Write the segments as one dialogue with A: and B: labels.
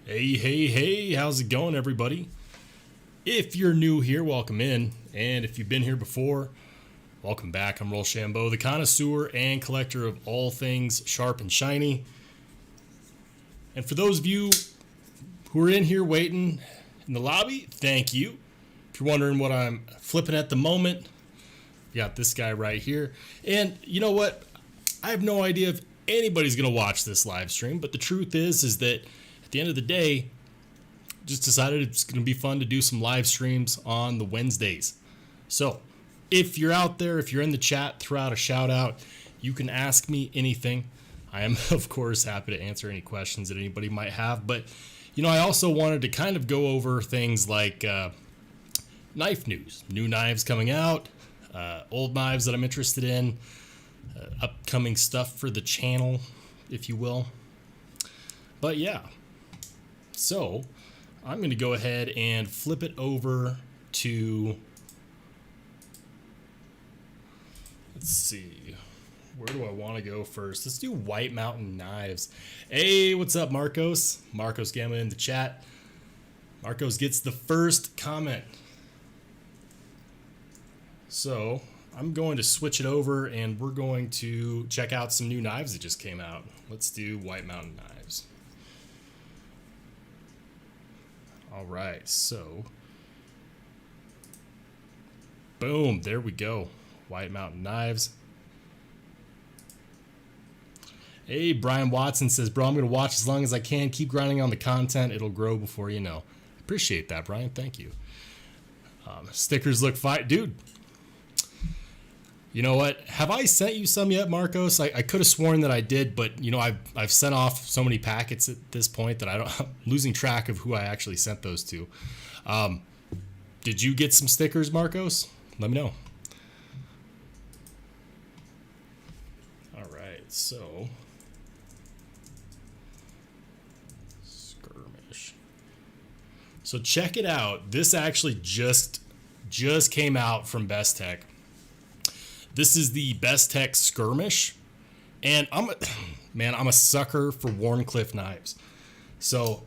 A: Hey, how's it going, everybody? If you're new here, welcome in. And if you've been here before, welcome back. I'm Rollshambo, the connoisseur and collector of all things sharp and shiny. And for those of you who are in here waiting in the lobby, thank you. If you're wondering what I'm flipping at the moment, you got this guy right here. And you know what? I have no idea if anybody's going to watch this live stream, but the truth is that at the end of the day, just decided it's going to be fun to do some live streams on the Wednesdays. So if you're out there, if you're in the chat, throw out a shout out. You can ask me anything. I am, of course, happy to answer any questions that anybody might have. But, you know, I also wanted to kind of go over things like knife news, new knives coming out, old knives that I'm interested in, upcoming stuff for the channel, if you will. But yeah. So I'm going to go ahead and flip it over to, let's see, where do I want to go first? Let's do White Mountain Knives. Hey, what's up, Marcos? Marcos Gamma in the chat. Marcos gets the first comment. So I'm going to switch it over and we're going to check out some new knives that just came out. Let's do White Mountain Knives. All right, so boom, there we go. White Mountain Knives. Hey, Brian Watson says, bro, I'm going to watch as long as I can. Keep grinding on the content. It'll grow before you know. Appreciate that, Brian. Thank you. Stickers look fine. Dude, you know what? Have I sent you some yet, Marcos? I could have sworn that I did, but you know, I've sent off so many packets at this point that I'm losing track of who I actually sent those to. Did you get some stickers, Marcos? Let me know. All right, so skirmish. So check it out. This actually just came out from Best Tech. This is the Best Tech Skirmish, and I'm a sucker for Wharncliffe knives. So,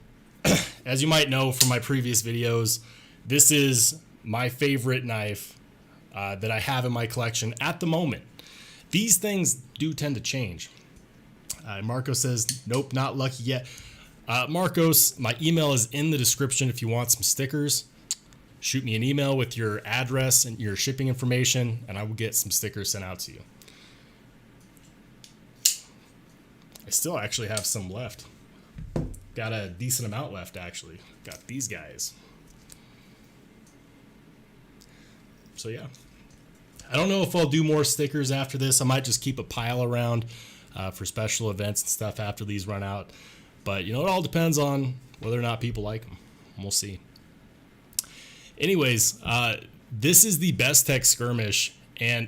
A: as you might know from my previous videos, this is my favorite knife that I have in my collection at the moment. These things do tend to change. Marcos says, nope, not lucky yet. Marcos, my email is in the description if you want some stickers. Shoot me an email with your address and your shipping information, and I will get some stickers sent out to you. I still actually have some left. Got a decent amount left, actually. Got these guys. So, yeah. I don't know if I'll do more stickers after this. I might just keep a pile around for special events and stuff after these run out. But, you know, it all depends on whether or not people like them. We'll see. Anyways, this is the Best Tech Skirmish, and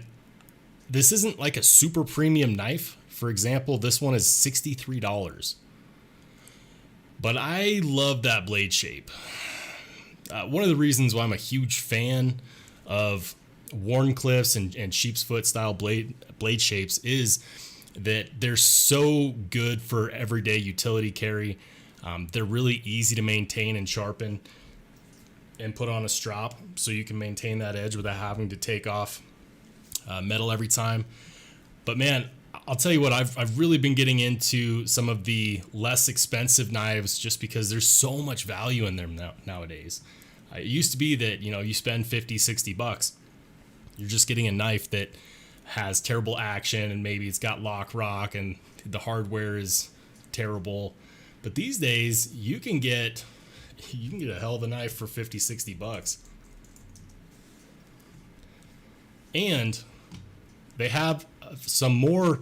A: this isn't like a super premium knife. For example, this one is $63. But I love that blade shape. One of the reasons why I'm a huge fan of Wharncliffe's and sheep's foot style blade shapes is that they're so good for everyday utility carry. They're really easy to maintain and sharpen and put on a strop so you can maintain that edge without having to take off metal every time. But man, I'll tell you what, I've really been getting into some of the less expensive knives just because there's so much value in them nowadays. It used to be that, you know, you spend 50, 60 bucks, you're just getting a knife that has terrible action and maybe it's got lock rock and the hardware is terrible. But these days you can get a hell of a knife for 50, 60 bucks. And they have some more,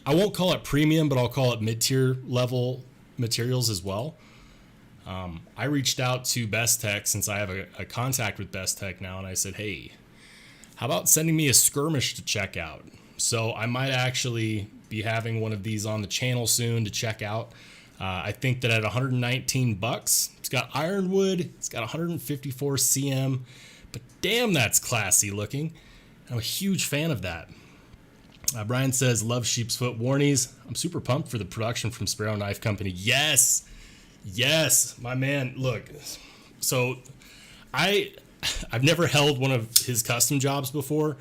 A: I won't call it premium, but I'll call it mid-tier level materials as well. I reached out to Best Tech since I have a contact with Best Tech now, and I said, hey, how about sending me a skirmish to check out? So I might actually be having one of these on the channel soon to check out. I think that at 119 bucks, it's got ironwood, it's got 154 cm, but damn, that's classy looking. I'm a huge fan of that. Brian says, love sheep's foot warnies. I'm super pumped for the production from Sparrow Knife Company. Yes, Yes, my man. Look, so I've never held one of his custom jobs before,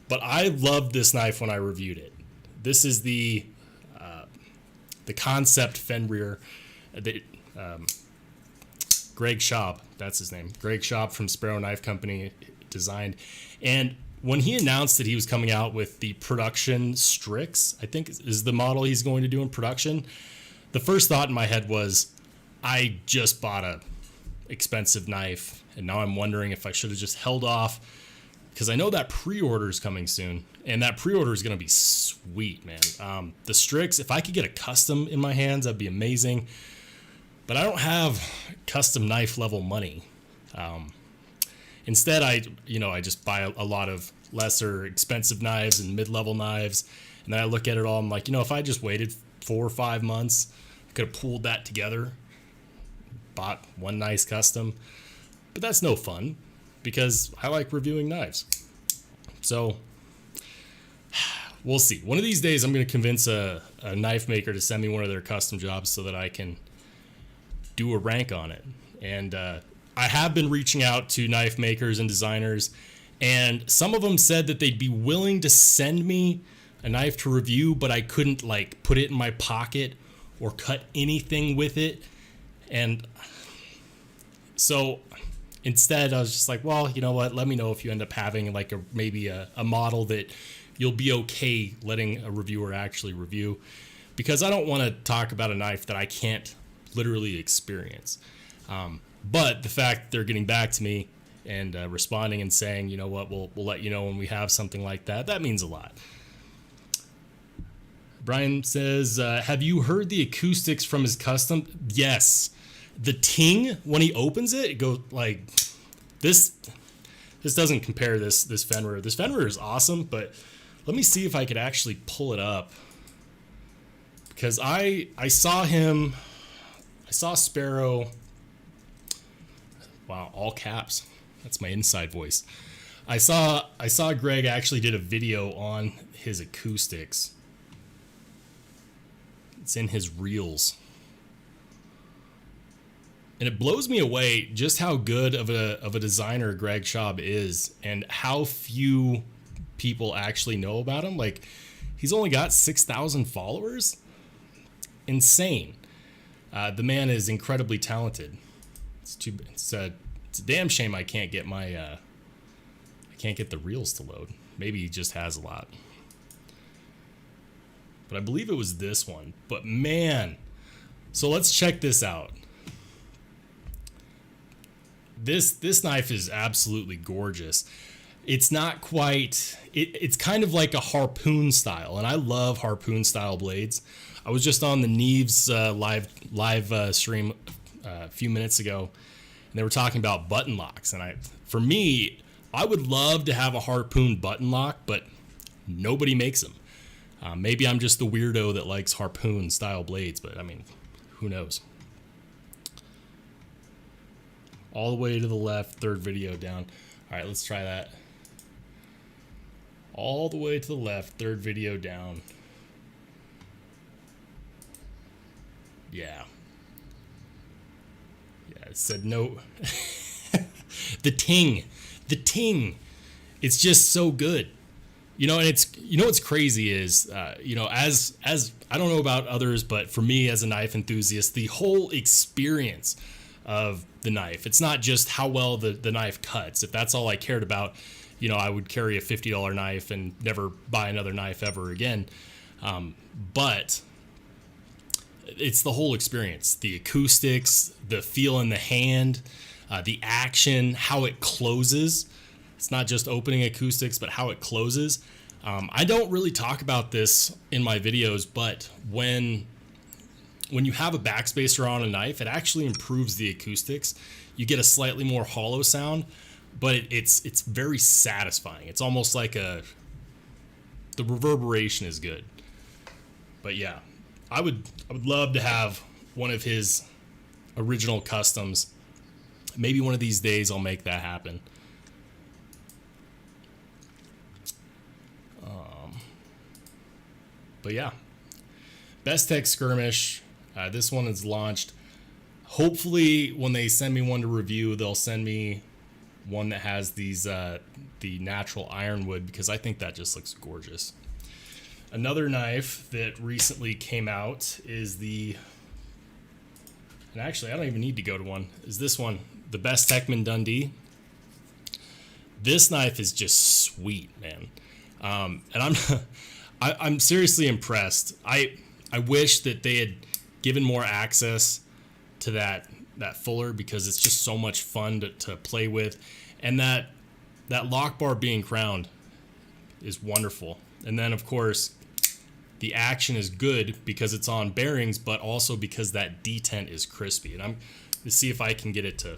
A: but I loved this knife when I reviewed it. This is the concept Fenrir that Greg Schaub, that's his name, Greg Schaub from Sparrow Knife Company designed. And when he announced that he was coming out with the production Strix, I think is the model he's going to do in production, the first thought in my head was, I just bought a expensive knife, and now I'm wondering if I should have just held off, because I know that pre-order is coming soon, and that pre-order is going to be sweet, man. The Strix, if I could get a custom in my hands, that'd be amazing. But I don't have custom knife level money. Instead, I just buy a lot of lesser expensive knives and mid-level knives, and then I look at it all. I'm like, if I just waited 4 or 5 months, I could have pulled that together, bought one nice custom. But that's no fun, because I like reviewing knives. So we'll see. One of these days, I'm going to convince a knife maker to send me one of their custom jobs so that I can do a rank on it. And I have been reaching out to knife makers and designers, and some of them said that they'd be willing to send me a knife to review, but I couldn't put it in my pocket or cut anything with it. And so instead I was just like, well, you know what, let me know if you end up having maybe a model that you'll be okay letting a reviewer actually review, because I don't want to talk about a knife that I can't literally experience. But the fact they're getting back to me and responding and saying, you know what, we'll let you know when we have something like that means a lot. Brian says, have you heard the acoustics from his custom? Yes. The ting, when he opens it, it goes like this. This doesn't compare this Fenrir. This Fenrir is awesome, but let me see if I could actually pull it up, because I saw Sparrow. Wow, all caps. That's my inside voice. I saw Greg actually did a video on his acoustics. It's in his reels. And it blows me away just how good of a designer Greg Schaub is, and how few people actually know about him. Like, he's only got 6,000 followers. Insane. The man is incredibly talented. It's a damn shame I can't get the reels to load. Maybe he just has a lot. But I believe it was this one. But man, so let's check this out. This knife is absolutely gorgeous. It's not quite, it's kind of like a harpoon style, and I love harpoon style blades. I was just on the Neves live stream a few minutes ago, and they were talking about button locks. And for me, I would love to have a harpoon button lock, but nobody makes them. Maybe I'm just the weirdo that likes harpoon style blades, but I mean, who knows? All the way to the left, third video down. All right, let's try that. All the way to the left, third video down. Yeah. Yeah, it said no. The ting. It's just so good. And what's crazy is, as I don't know about others, but for me as a knife enthusiast, the whole experience of the knife, it's not just how well the knife cuts. If that's all I cared about, I would carry a $50 knife and never buy another knife ever again. But it's the whole experience, the acoustics, the feel in the hand, the action, how it closes. It's not just opening acoustics, but how it closes. I don't really talk about this in my videos, but when you have a backspacer on a knife, it actually improves the acoustics. You get a slightly more hollow sound, but it's very satisfying. It's almost like the reverberation is good. But yeah, I would love to have one of his original customs. Maybe one of these days I'll make that happen. But yeah, Best Tech Skirmish. This one is launched Hopefully when they send me one to review, they'll send me one that has these the natural ironwood, because I think that just looks gorgeous. Another knife that recently came out is and actually I don't even need to go to one, is this one, the Best Heckman Dundee. This knife is just sweet, man. And I'm seriously impressed. I wish that they had given more access to that fuller, because it's just so much fun to play with, and that lock bar being crowned is wonderful. And then of course the action is good because it's on bearings, but also because that detent is crispy. And I'm going to see if I can get it to,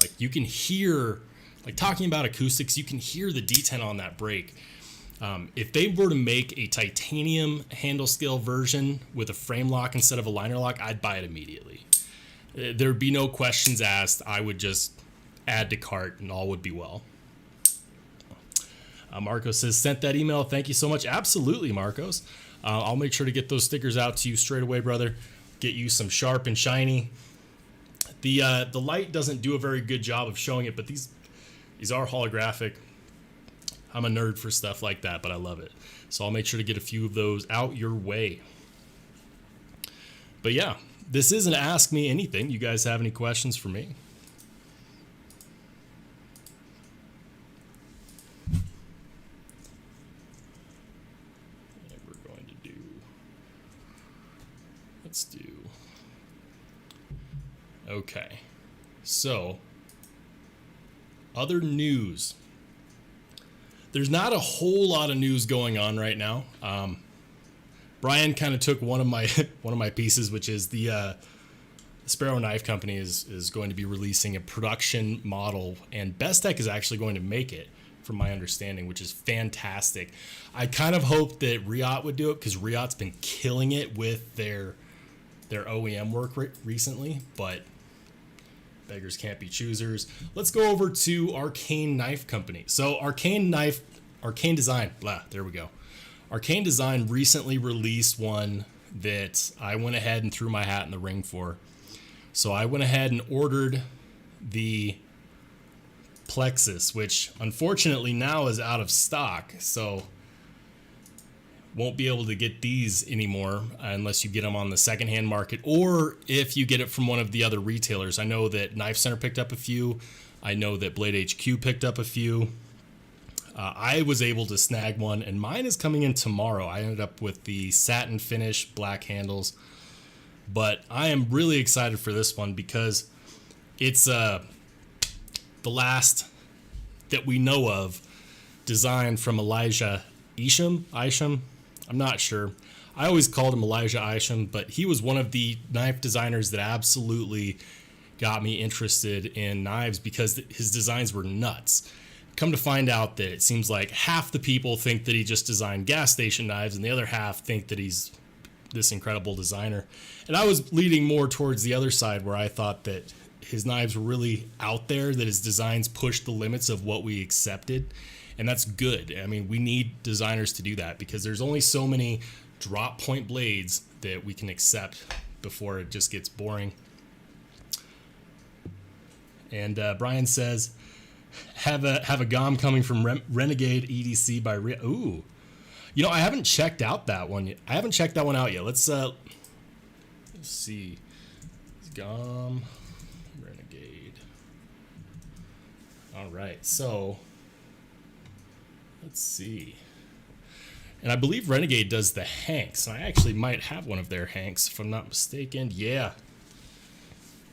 A: like, you can hear, like, talking about acoustics, you can hear the detent on that brake. If they were to make a titanium handle scale version with a frame lock instead of a liner lock, I'd buy it immediately. There'd be no questions asked. I would just add to cart and all would be well. Marcos says, sent that email. Thank you so much. Absolutely, Marcos. I'll make sure to get those stickers out to you straight away, brother. Get you some sharp and shiny. The light doesn't do a very good job of showing it, but these are holographic. I'm a nerd for stuff like that, but I love it. So I'll make sure to get a few of those out your way. But yeah, this isn't Ask Me Anything. You guys have any questions for me? And we're going to do, let's do, okay. So, other news. There's not a whole lot of news going on right now. Brian kind of took one of my pieces, which is the Sparrow Knife Company is going to be releasing a production model, and Bestech is actually going to make it, from my understanding, which is fantastic. I kind of hoped that Riot would do it, because Riot's been killing it with their OEM work recently, but beggars can't be choosers. Let's go over to Arcane Knife Company. So Arcane Design, there we go. Arcane Design recently released one that I went ahead and threw my hat in the ring for. So I went ahead and ordered the Plexus, which unfortunately now is out of stock. So won't be able to get these anymore unless you get them on the secondhand market, or if you get it from one of the other retailers. I know that Knife Center picked up a few. I know that Blade HQ picked up a few. I was able to snag one, and mine is coming in tomorrow. I ended up with the satin finish, black handles, but I am really excited for this one because it's the last that we know of design from Elijah Isham. I'm not sure. I always called him Elijah Isham, but he was one of the knife designers that absolutely got me interested in knives because his designs were nuts. Come to find out that it seems like half the people think that he just designed gas station knives and the other half think that he's this incredible designer. And I was leading more towards the other side, where I thought that his knives were really out there, that his designs pushed the limits of what we accepted. And that's good. I mean, we need designers to do that because there's only so many drop point blades that we can accept before it just gets boring. And Brian says, have a GOM coming from Renegade EDC by Ooh. You know, I haven't checked out that one yet. I haven't checked that one out yet. Let's see. GOM Renegade. All right, so let's see. And I believe Renegade does the Hanks. I actually might have one of their Hanks, if I'm not mistaken. Yeah.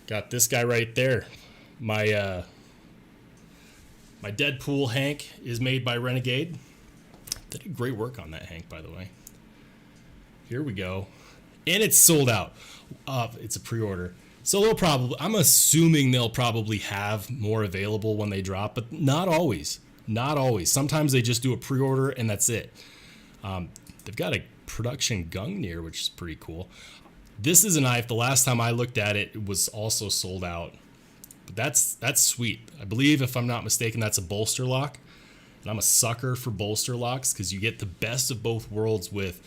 A: Got this guy right there. My Deadpool Hank is made by Renegade. They did great work on that Hank, by the way. Here we go. And it's sold out. It's a pre-order. So I'm assuming they'll probably have more available when they drop, but not always. Not always. Sometimes they just do a pre-order and that's it. They've got a production Gungnir, which is pretty cool. This is a knife. The last time I looked at it, it was also sold out. But that's sweet. I believe, if I'm not mistaken, that's a bolster lock. And I'm a sucker for bolster locks because you get the best of both worlds with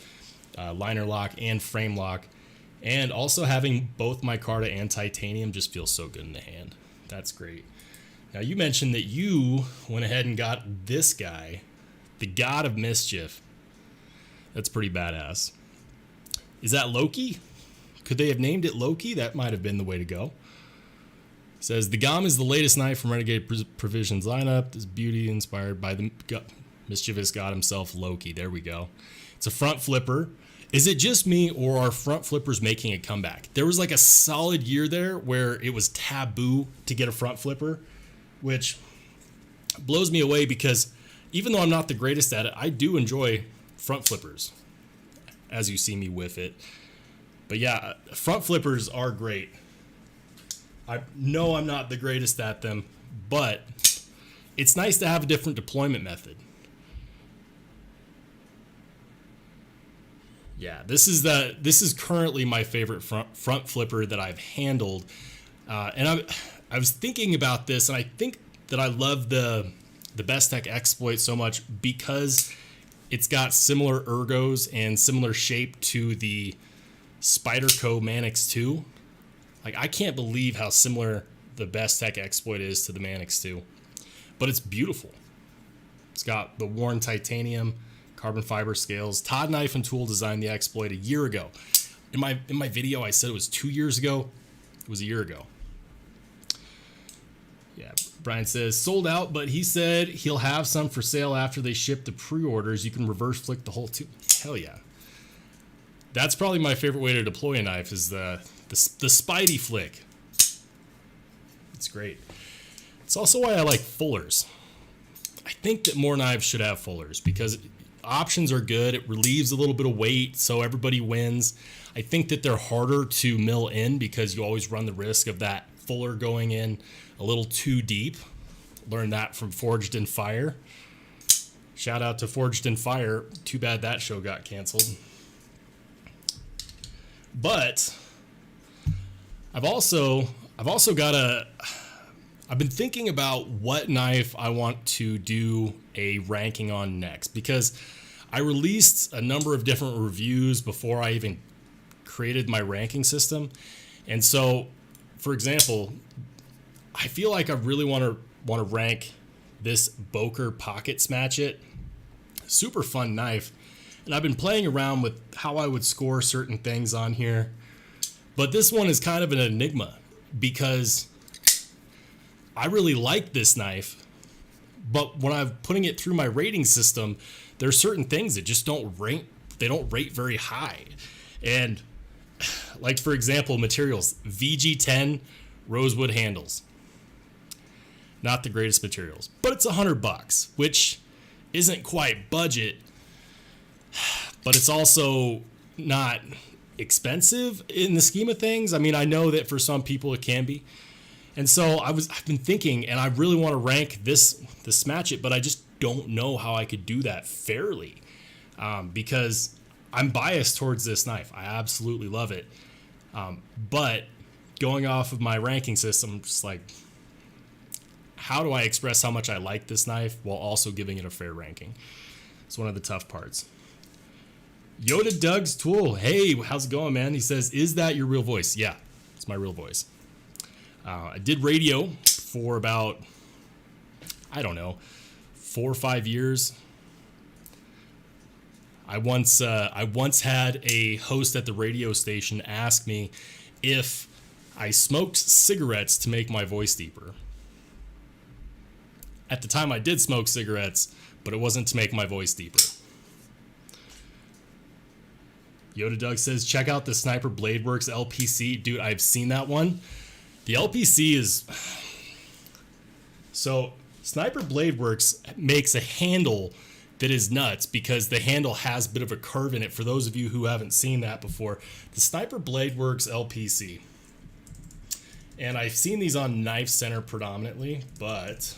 A: liner lock and frame lock. And also having both micarta and titanium just feels so good in the hand. That's great. Now you mentioned that you went ahead and got this guy, the God of Mischief. That's pretty badass. Is that Loki? Could they have named it Loki? That might have been the way to go. It says, the GOM is the latest knife from Renegade Provisions lineup. This beauty inspired by the mischievous god himself, Loki. There we go. It's a front flipper. Is it just me, or are front flippers making a comeback? There was like a solid year there where it was taboo to get a front flipper, which blows me away because even though I'm not the greatest at it, I do enjoy front flippers, as you see me with it. But yeah, front flippers are great. I know I'm not the greatest at them, but it's nice to have a different deployment method. Yeah, this is currently my favorite front flipper that I've handled, and I was thinking about this, and I think that I love the Best Tech exploit so much because it's got similar ergos and similar shape to the Spyderco Manix 2. Like, I can't believe how similar the Best Tech exploit is to the Manix 2, but it's beautiful. It's got the worn titanium, carbon fiber scales. Todd Knife and Tool designed the exploit a year ago. In my video, I said it was 2 years ago. It was a year ago. Yeah, Brian says, sold out, but he said he'll have some for sale after they ship the pre-orders. You can reverse flick the whole tube. Hell yeah. That's probably my favorite way to deploy a knife is the Spidey flick. It's great. It's also why I like fullers. I think that more knives should have fullers because options are good. It relieves a little bit of weight, so everybody wins. I think that they're harder to mill in because you always run the risk of that fuller going in a little too deep. Learned that from Forged in Fire. Shout out to Forged in Fire. Too bad that show got canceled. But I've also got I've been thinking about what knife I want to do a ranking on next because I released a number of different reviews before I even created my ranking system. And so, for example, I feel like I really want to rank this Boker Pocket Smatchet. Super fun knife. And I've been playing around with how I would score certain things on here. But this one is kind of an enigma because I really like this knife. But when I'm putting it through my rating system, there are certain things that just don't rate. They don't rate very high. And like, for example, materials, VG10 rosewood handles. Not the greatest materials, but it's $100, which isn't quite budget, but it's also not expensive in the scheme of things. I mean, I know that for some people it can be. And so I've been thinking, and I really want to rank this Smatchet, but I just don't know how I could do that fairly because I'm biased towards this knife. I absolutely love it. But going off of my ranking system, I'm just like, how do I express how much I like this knife while also giving it a fair ranking? It's one of the tough parts. Yoda Doug's Tool. Hey, how's it going, man? He says, is that your real voice? Yeah, it's my real voice. I did radio for about, I don't know, 4 or 5 years. I once had a host at the radio station ask me if I smoked cigarettes to make my voice deeper. At the time, I did smoke cigarettes, but it wasn't to make my voice deeper. Yoda Doug says, check out the Sniper Blade Works LPC. Dude, I've seen that one. The LPC is... So, Sniper Blade Works makes a handle that is nuts because the handle has a bit of a curve in it. For those of you who haven't seen that before, the Sniper Blade Works LPC. And I've seen these on Knife Center predominantly, but...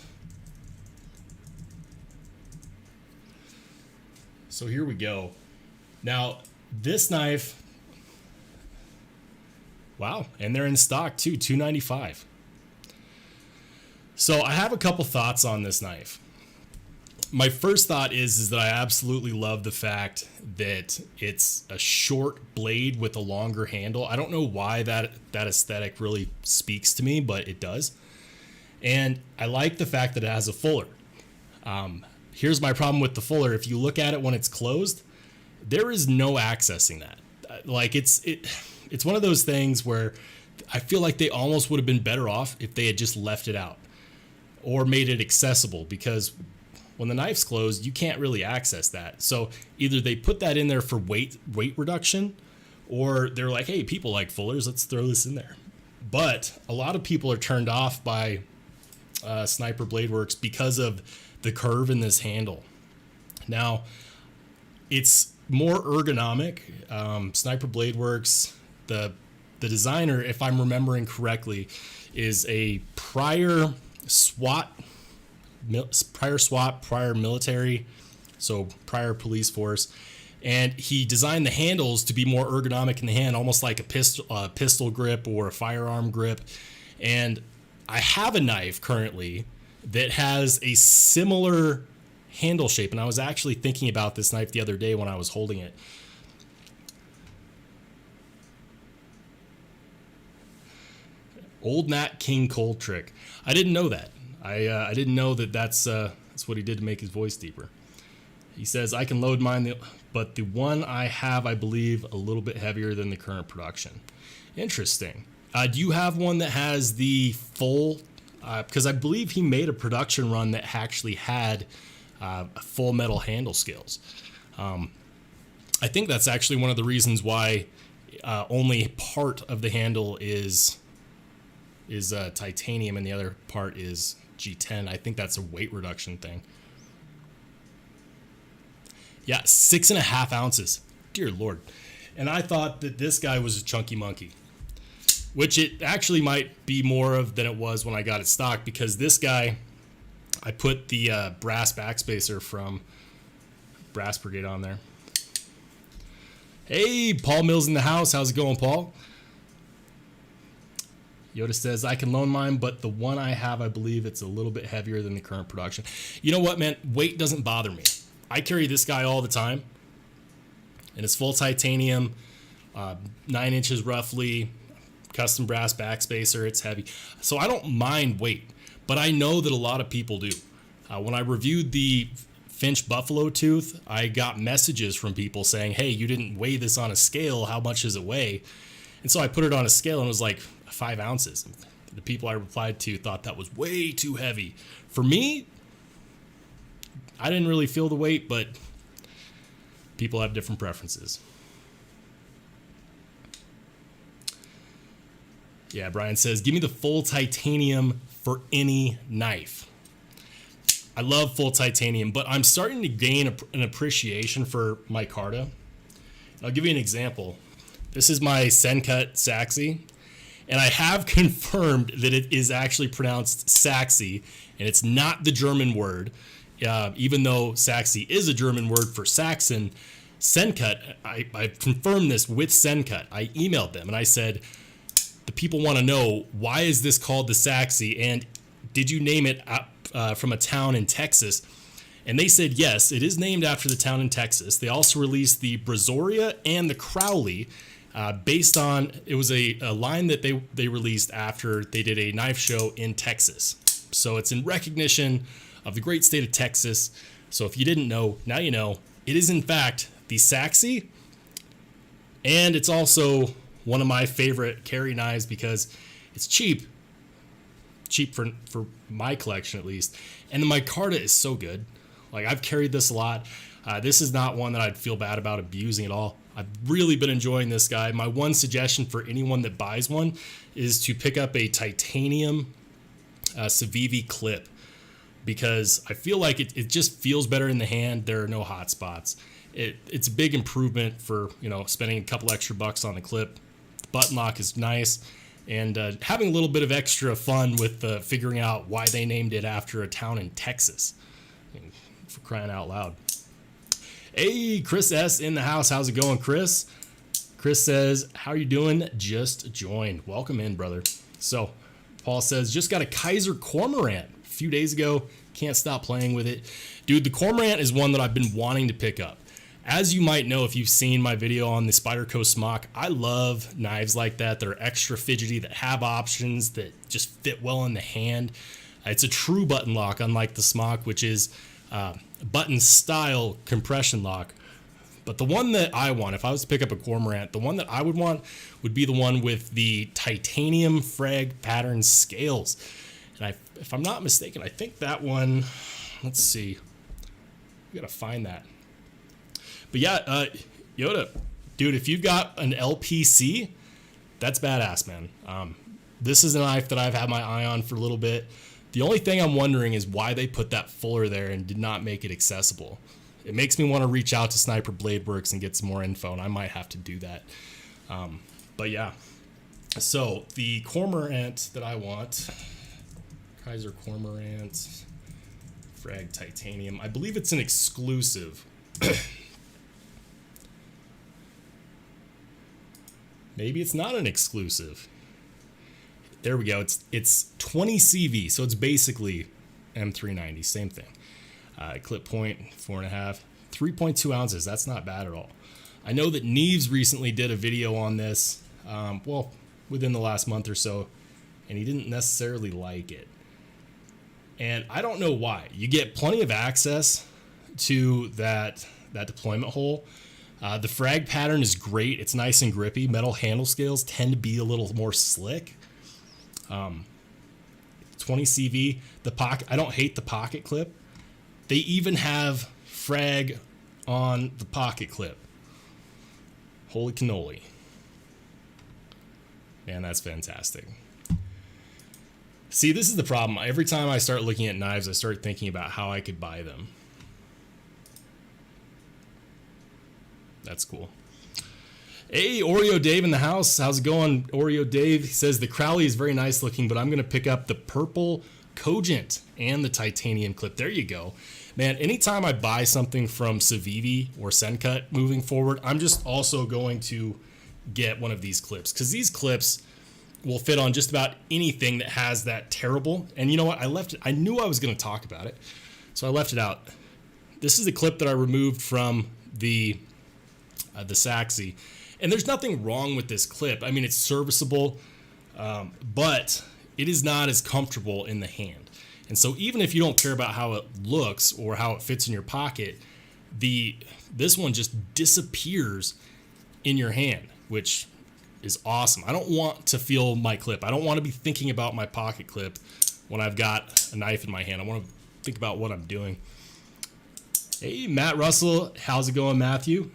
A: So here we go. Now, this knife, wow, and they're in stock too, $295. So I have a couple thoughts on this knife. my first thought is that I absolutely love the fact that it's a short blade with a longer handle. I don't know why that aesthetic really speaks to me, but it does. And I like the fact that it has a fuller. Here's my problem with the fuller. If you look at it when it's closed, there is no accessing that. Like it's one of those things where I feel like they almost would have been better off if they had just left it out or made it accessible, because when the knife's closed, you can't really access that. So either they put that in there for weight reduction, or they're like, hey, people like fullers, let's throw this in there. But a lot of people are turned off by Sniper Blade Works because of the curve in this handle. Now, it's more ergonomic. Sniper Blade Works, the designer, if I'm remembering correctly, is a prior military, so prior police force, and he designed the handles to be more ergonomic in the hand, almost like a pistol grip or a firearm grip. And I have a knife currently that has a similar handle shape, and I was actually thinking about this knife the other day when I was holding it. Old Nat King Cole trick. I didn't know that. I didn't know that that's what he did to make his voice deeper. He says, I can load mine, but the one I have, I believe, a little bit heavier than the current production. Interesting. Do you have one that has the full, because I believe he made a production run that actually had full metal handle scales. I think that's actually one of the reasons why only part of the handle is titanium and the other part is G10. I think that's a weight reduction thing. Yeah, 6.5 ounces. Dear Lord. And I thought that this guy was a chunky monkey, which it actually might be more of than it was when I got it stock, because this guy, I put the brass backspacer from Brass Brigade on there. Hey, Paul Mills in the house. How's it going, Paul? Yoda says, I can loan mine, but the one I have, I believe it's a little bit heavier than the current production. You know what, man? Weight doesn't bother me. I carry this guy all the time, and it's full titanium, 9 inches roughly, custom brass backspacer. It's heavy. So I don't mind weight, but I know that a lot of people do. When I reviewed the Finch Buffalo Tooth, I got messages from people saying, hey, you didn't weigh this on a scale. How much does it weigh? And so I put it on a scale, and it was like 5 ounces. The people I replied to thought that was way too heavy. For me, I didn't really feel the weight, but people have different preferences. Yeah, Brian says, give me the full titanium for any knife. I love full titanium, but I'm starting to gain an appreciation for micarta. I'll give you an example. This is my Sencut Saxy, and I have confirmed that it is actually pronounced Saxy, and it's not the German word. Even though Saxy is a German word for Saxon, Sencut, I confirmed this with Sencut. I emailed them, and I said, the people want to know, why is this called the Saxy, and did you name it from a town in Texas? And they said, yes, it is named after the town in Texas. They also released the Brazoria and the Crowley, based on, it was a line that they released after they did a knife show in Texas. So it's in recognition of the great state of Texas. So if you didn't know, now you know. It is in fact the Saxy, and it's also one of my favorite carry knives because it's cheap for my collection at least, and the micarta is so good. Like, I've carried this a lot. This is not one that I'd feel bad about abusing at all. I've really been enjoying this guy. My one suggestion for anyone that buys one is to pick up a titanium Civivi clip, because I feel like it just feels better in the hand. There are no hot spots. It's a big improvement for, spending a couple extra bucks on the clip. The button lock is nice, and having a little bit of extra fun with figuring out why they named it after a town in Texas. I mean, for crying out loud. Hey, Chris S. in the house. How's it going, Chris? Chris says, how are you doing? Just joined. Welcome in, brother. So, Paul says, just got a Kizer Cormorant a few days ago. Can't stop playing with it. Dude, the Cormorant is one that I've been wanting to pick up. As you might know if you've seen my video on the Spyderco smock, I love knives like that. They're extra fidgety, that have options, that just fit well in the hand. It's a true button lock, unlike the smock, which is button style compression lock. But the one that I want, if I was to pick up a Cormorant, the one that I would want would be the one with the titanium frag pattern scales. And if I'm not mistaken, I think that one, let's see, we gotta find that. But yeah, Yoda, dude, if you've got an LPC, that's badass, man. This is a knife that I've had my eye on for a little bit. The only thing I'm wondering is why they put that fuller there and did not make it accessible. It makes me want to reach out to Sniper Blade Works and get some more info, and I might have to do that. But yeah, so the Cormorant that I want, Kizer Cormorant, frag titanium. I believe it's an exclusive. Maybe it's not an exclusive. There we go. It's 20 CV, so it's basically M390, same thing. Clip point 4.5, 3.2 ounces. That's not bad at all. I know that Neves recently did a video on this, well, within the last month or so, and he didn't necessarily like it. And I don't know why. You get plenty of access to that deployment hole. The frag pattern is great. It's nice and grippy. Metal handle scales tend to be a little more slick. 20 CV. The pocket. I don't hate the pocket clip. They even have frag on the pocket clip. Holy cannoli. Man, that's fantastic. See, this is the problem. Every time I start looking at knives, I start thinking about how I could buy them. That's cool. Hey, Oreo Dave in the house. How's it going, Oreo Dave? He says the Crowley is very nice looking, but I'm going to pick up the purple Cogent and the titanium clip. There you go. Man, anytime I buy something from Civivi or Sencut moving forward, I'm just also going to get one of these clips, because these clips will fit on just about anything that has that terrible. And you know what? I left it. I knew I was going to talk about it, so I left it out. This is the clip that I removed from the Saxy, and there's nothing wrong with this clip. I mean, it's serviceable, but it is not as comfortable in the hand. And so even if you don't care about how it looks or how it fits in your pocket, this one just disappears in your hand, which is awesome. I don't want to feel my clip. I don't want to be thinking about my pocket clip when I've got a knife in my hand. I want to think about what I'm doing. Hey, Matt Russell. How's it going, Matthew?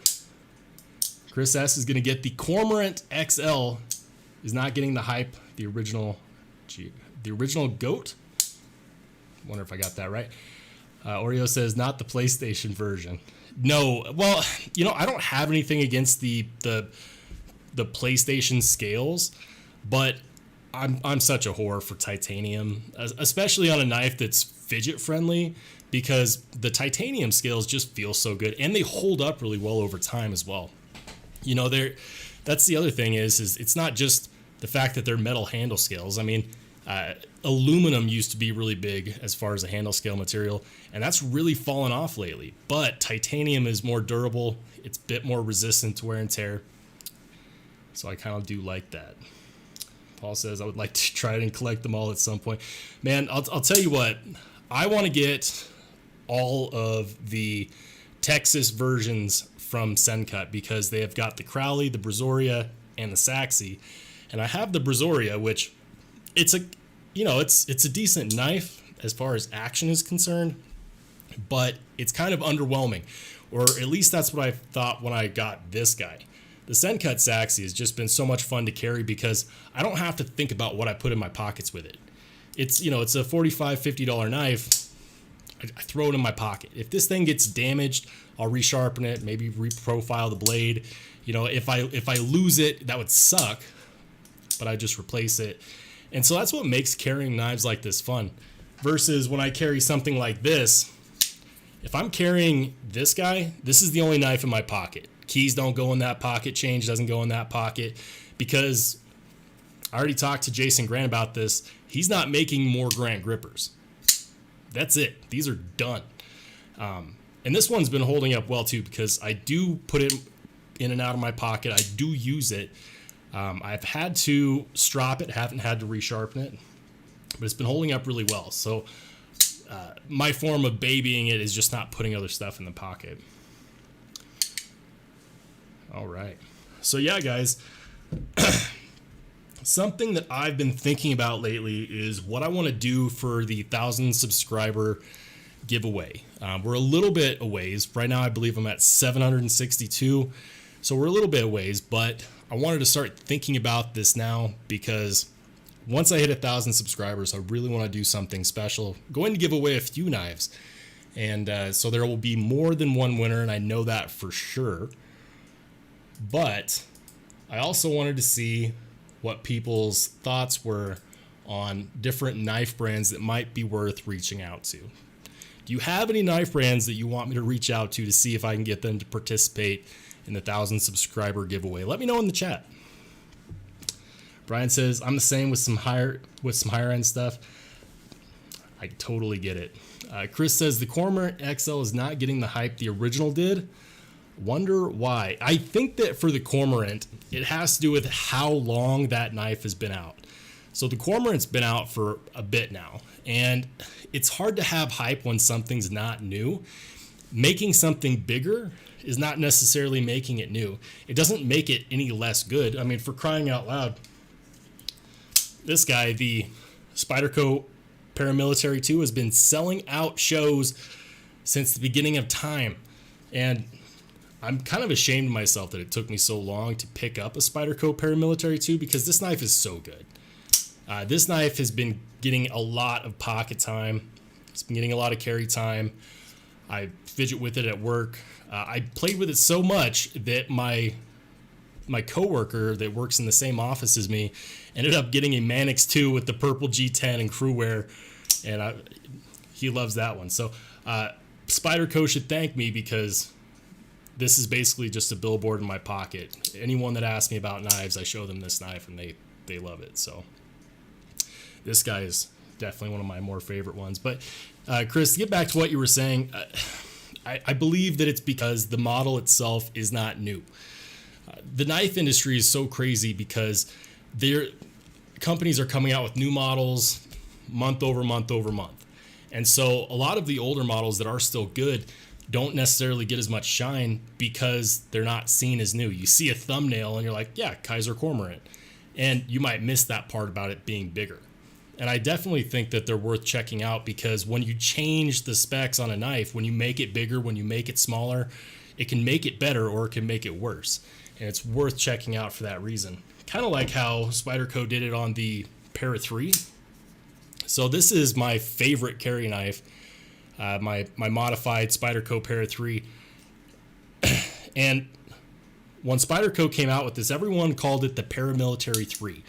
A: Chris S. is going to get the Cormorant XL. Is not getting the hype. The original GOAT. Wonder if I got that right. Oreo says not the PlayStation version. No, well, you know, I don't have anything against the PlayStation scales, but I'm such a whore for titanium, especially on a knife that's fidget friendly, because the titanium scales just feel so good and they hold up really well over time as well. You know, that's the other thing is it's not just the fact that they're metal handle scales. I mean, aluminum used to be really big as far as a handle scale material, and that's really fallen off lately. But titanium is more durable. It's a bit more resistant to wear and tear. So I kind of do like that. Paul says I would like to try it and collect them all at some point. Man, I'll tell you what. I want to get all of the Texas versions from Sencut because they have got the Crowley, the Brazoria, and the Saxy. And I have the Brazoria, which it's a decent knife as far as action is concerned, but it's kind of underwhelming, or at least that's what I thought when I got this guy. The Sencut Saxy has just been so much fun to carry because I don't have to think about what I put in my pockets with it. It's, you know, it's a $45, $50 knife. I throw it in my pocket. If this thing gets damaged, I'll resharpen it, maybe reprofile the blade. You know, if I lose it, that would suck, but I just replace it. And so that's what makes carrying knives like this fun. Versus when I carry something like this, if I'm carrying this guy, this is the only knife in my pocket. Keys don't go in that pocket, change doesn't go in that pocket, because I already talked to Jason Grant about this. He's not making more Grant grippers. That's it. These are done. And this one's been holding up well too, because I do put it in and out of my pocket. I do use it. I've had to strop it, haven't had to resharpen it, but it's been holding up really well. So my form of babying it is just not putting other stuff in the pocket. All right. So yeah, guys, something that I've been thinking about lately is what I want to do for the 1,000 subscriber giveaway. We're a little bit a ways. Right now, I believe I'm at 762. So we're a little bit a ways, but I wanted to start thinking about this now because once I hit 1,000 subscribers, I really want to do something special. I'm going to give away a few knives. And so there will be more than one winner, and I know that for sure. But I also wanted to see what people's thoughts were on different knife brands that might be worth reaching out to. Do you have any knife brands that you want me to reach out to see if I can get them to participate in the 1,000 subscriber giveaway? Let me know in the chat. Brian says, I'm the same with some higher end stuff. I totally get it. Chris says the Cormorant XL is not getting the hype the original did. Wonder why. I think that for the Cormorant, it has to do with how long that knife has been out. So the Cormorant's been out for a bit now, and it's hard to have hype when something's not new. Making something bigger is not necessarily making it new. It doesn't make it any less good. I mean, for crying out loud, this guy, the Spyderco Paramilitary 2, has been selling out shows since the beginning of time. And I'm kind of ashamed of myself that it took me so long to pick up a Spyderco Paramilitary 2 because this knife is so good. This knife has been getting a lot of pocket time. It's been getting a lot of carry time. I fidget with it at work. I played with it so much that my coworker that works in the same office as me ended up getting a Manix 2 with the purple G10 and crew wear, and he loves that one. So Spyderco should thank me because this is basically just a billboard in my pocket. Anyone that asks me about knives, I show them this knife, and they love it. So this guy is definitely one of my more favorite ones. But Chris, to get back to what you were saying, I believe that it's because the model itself is not new. The knife industry is so crazy because companies are coming out with new models month over month over month. And so a lot of the older models that are still good don't necessarily get as much shine because they're not seen as new. You see a thumbnail and you're like, yeah, Kizer Cormorant. And you might miss that part about it being bigger. And I definitely think that they're worth checking out because when you change the specs on a knife, when you make it bigger, when you make it smaller, it can make it better or it can make it worse. And it's worth checking out for that reason. Kind of like how Spyderco did it on the Para 3. So this is my favorite carry knife, my modified Spyderco Para 3. And when Spyderco came out with this, everyone called it the Paramilitary 3,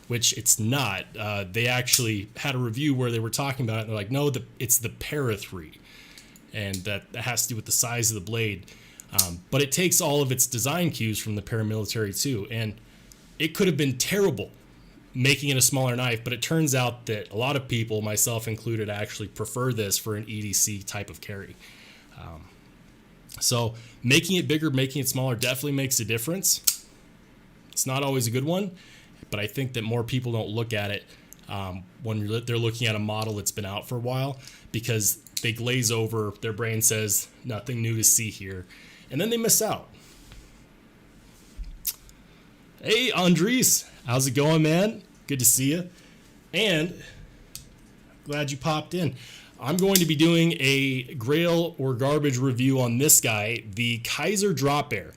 A: which it's not. They actually had a review where they were talking about it, and they're like, no, it's the Para 3. And that has to do with the size of the blade. But it takes all of its design cues from the Paramilitary 2, and it could have been terrible making it a smaller knife, but it turns out that a lot of people, myself included, actually prefer this for an EDC type of carry. So making it bigger, making it smaller definitely makes a difference. It's not always a good one, but I think that more people don't look at it when they're looking at a model that's been out for a while because they glaze over, their brain says nothing new to see here, and then they miss out. Hey, Andres, how's it going, man? Good to see you. And glad you popped in. I'm going to be doing a grail or garbage review on this guy, the Kizer Drop Air.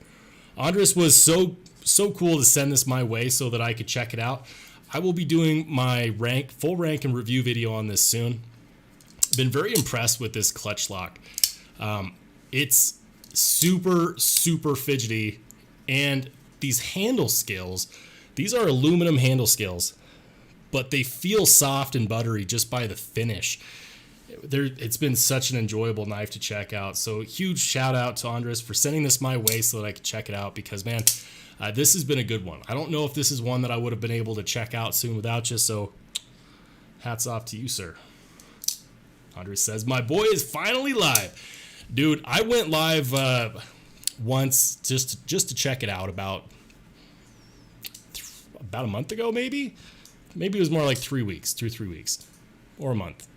A: Andres was so cool to send this my way so that I could check it out. I will be doing my full rank and review video on this soon. Been very impressed with this clutch lock. It's super fidgety, and these handle scales, these are aluminum handle scales, but they feel soft and buttery just by the finish. It's been such an enjoyable knife to check out. So huge shout out to Andres for sending this my way so that I could check it out because, man, this has been a good one. I don't know if this is one that I would have been able to check out soon without you, so hats off to you, sir. Andres says, my boy is finally live. Dude, I went live once just to check it out about a month ago, maybe it was more like 3 weeks, 2-3 weeks, or a month.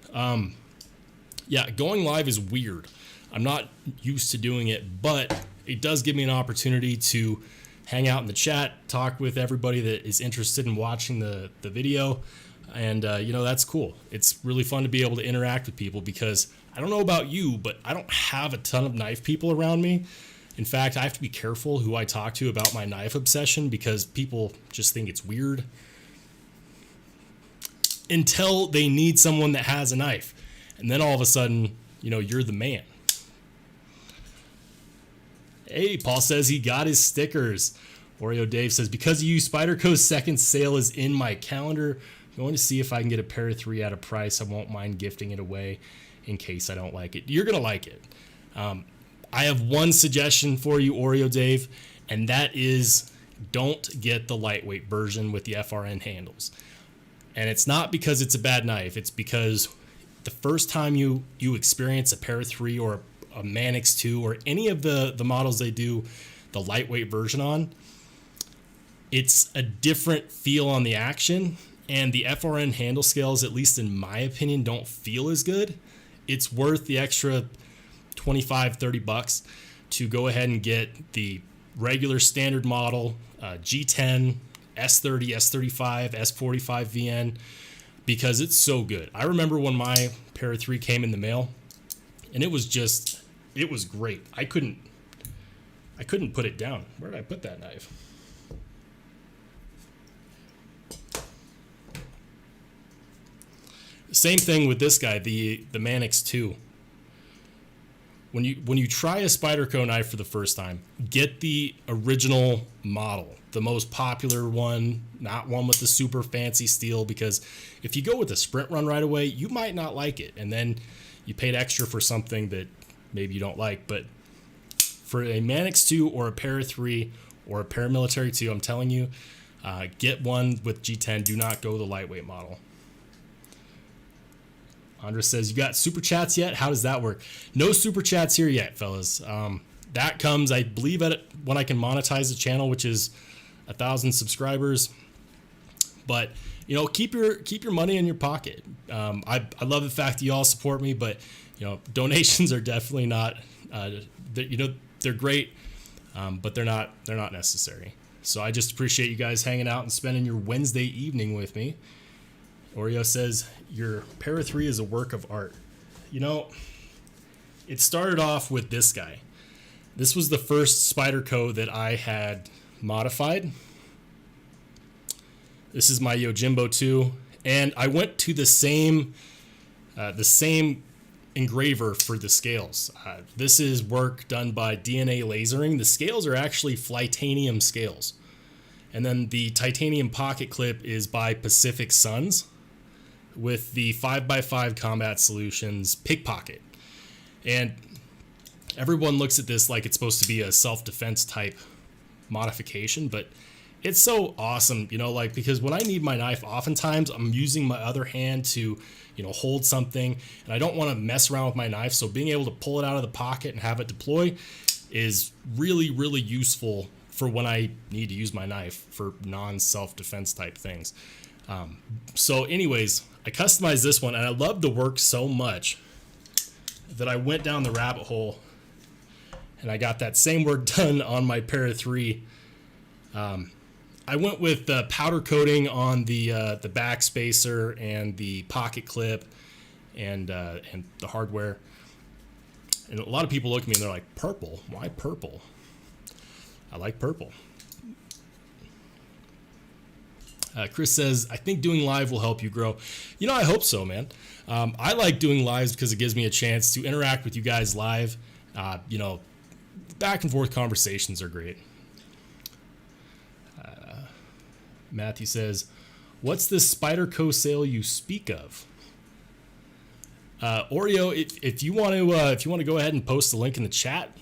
A: Yeah, going live is weird. I'm not used to doing it, but it does give me an opportunity to hang out in the chat, talk with everybody that is interested in watching the video. And, you know, that's cool. It's really fun to be able to interact with people because I don't know about you, but I don't have a ton of knife people around me. In fact, I have to be careful who I talk to about my knife obsession because people just think it's weird until they need someone that has a knife. And then all of a sudden, you know, you're the man. Hey, Paul says he got his stickers. Oreo Dave says, because of you, Spyderco's second sale is in my calendar. I'm going to see if I can get a pair of 3 at a price. I won't mind gifting it away in case I don't like it. You're going to like it. I have one suggestion for you, Oreo Dave, and that is don't get the lightweight version with the FRN handles. And it's not because it's a bad knife. It's because the first time you experience a pair of 3 or a Manix 2 or any of the models they do the lightweight version on, it's a different feel on the action, and the FRN handle scales, at least in my opinion, don't feel as good. It's worth the extra $25-$30 to go ahead and get the regular standard model G10, S30, S35, S45 VN because it's so good. I remember when my pair of 3 came in the mail, and it was great. I couldn't put it down. Where did I put that knife? Same thing with this guy, the Manix 2. When you try a Spyderco knife for the first time, get the original model, the most popular one, not one with the super fancy steel, because if you go with the sprint run right away, you might not like it, and then you paid extra for something that maybe you don't like. But for a Manix 2 or a pair of 3 or a paramilitary 2, I'm telling you, get one with G10. Do not go the lightweight model. Andres says, you got super chats yet? How does that work? No super chats here yet, fellas. That comes, I believe, when I can monetize the channel, which is 1,000 subscribers. But you know, keep your money in your pocket. I love the fact that you all support me, but you know, donations are definitely not. They're great, but they're not necessary. So I just appreciate you guys hanging out and spending your Wednesday evening with me. Oreo says, your pair of 3 is a work of art. You know, it started off with this guy. This was the first Spyderco that I had modified. This is my Yojimbo 2, and I went to the same engraver for the scales. This is work done by DNA Lasering. The scales are actually Flytanium scales. And then the titanium pocket clip is by Pacific Suns, with the 5x5 Combat Solutions pickpocket. And everyone looks at this like it's supposed to be a self-defense type modification, but it's so awesome, you know, like, because when I need my knife, oftentimes I'm using my other hand to, you know, hold something, and I don't want to mess around with my knife, so being able to pull it out of the pocket and have it deploy is really, really useful for when I need to use my knife for non-self-defense type things. So anyways, I customized this one, and I love the work so much that I went down the rabbit hole, and I got that same work done on my pair of 3. I went with the powder coating on the back spacer and the pocket clip and the hardware. And a lot of people look at me and they're like, purple? Why purple? I like purple. Chris says, I think doing live will help you grow. You know, I hope so, man. I like doing lives because it gives me a chance to interact with you guys live. You know, back and forth conversations are great. Matthew says, what's this Spyderco sale you speak of? Oreo, if you want to go ahead and post a link in the chat,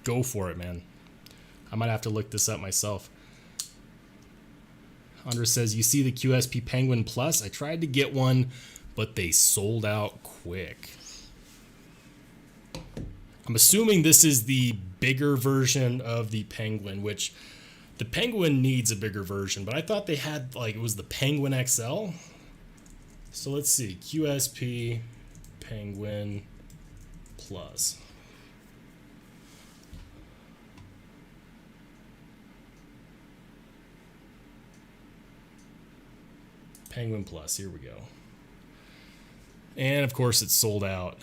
A: go for it, man. I might have to look this up myself. Andres says, you see the QSP Penguin Plus? I tried to get one, but they sold out quick. I'm assuming this is the bigger version of the Penguin, which the Penguin needs a bigger version, but I thought they had, like, it was the Penguin XL. So let's see, QSP Penguin Plus. Penguin Plus, here we go. And of course it's sold out.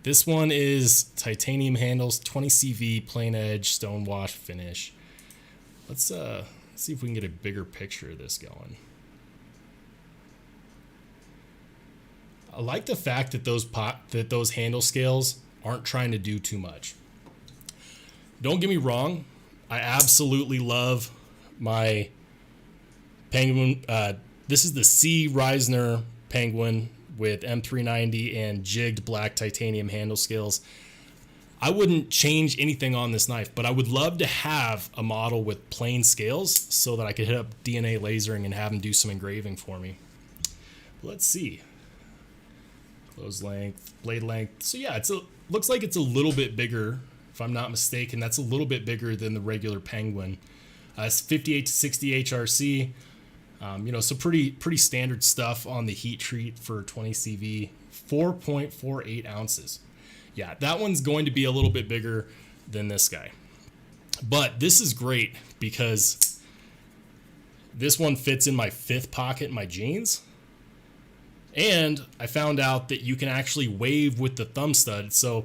A: This one is titanium handles, 20 CV, plain edge, stone wash finish. Let's see if we can get a bigger picture of this going. I like the fact that those handle scales aren't trying to do too much. Don't get me wrong, I absolutely love my Penguin. This is the C. Reisner Penguin with M390 and jigged black titanium handle scales. I wouldn't change anything on this knife, but I would love to have a model with plain scales so that I could hit up DNA lasering and have them do some engraving for me. Let's see. Close length, blade length. So yeah, looks like it's a little bit bigger, if I'm not mistaken. That's a little bit bigger than the regular Penguin. It's 58 to 60 HRC. So pretty standard stuff on the heat treat for 20 CV. 4.48 ounces. Yeah, that one's going to be a little bit bigger than this guy. But this is great because this one fits in my fifth pocket in my jeans. And I found out that you can actually wave with the thumb stud, so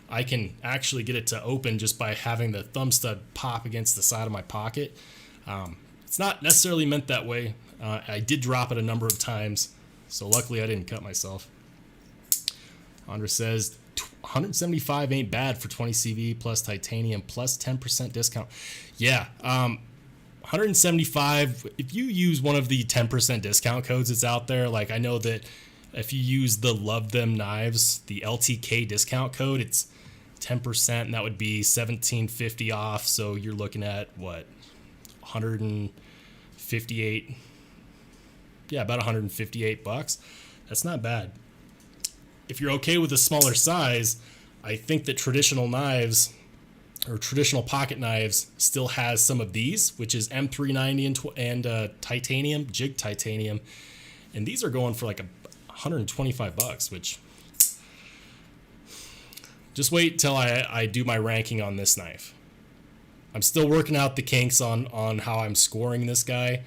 A: I can actually get it to open just by having the thumb stud pop against the side of my pocket. It's not necessarily meant that way. I did drop it a number of times, so luckily I didn't cut myself. Andres says 175 ain't bad for 20 CV plus titanium plus 10% discount. Yeah, 175. If you use one of the 10% discount codes that's out there, like I know that if you use the Love Them Knives, the LTK discount code, it's 10%, and that would be $17.50 off. So you're looking at what, 158? Yeah, about 158 bucks. That's not bad. If you're okay with a smaller size, I think that traditional knives or traditional pocket knives still has some of these, which is M390 and titanium, jig titanium. And these are going for like 125 bucks, which just wait till I do my ranking on this knife. I'm still working out the kinks on how I'm scoring this guy,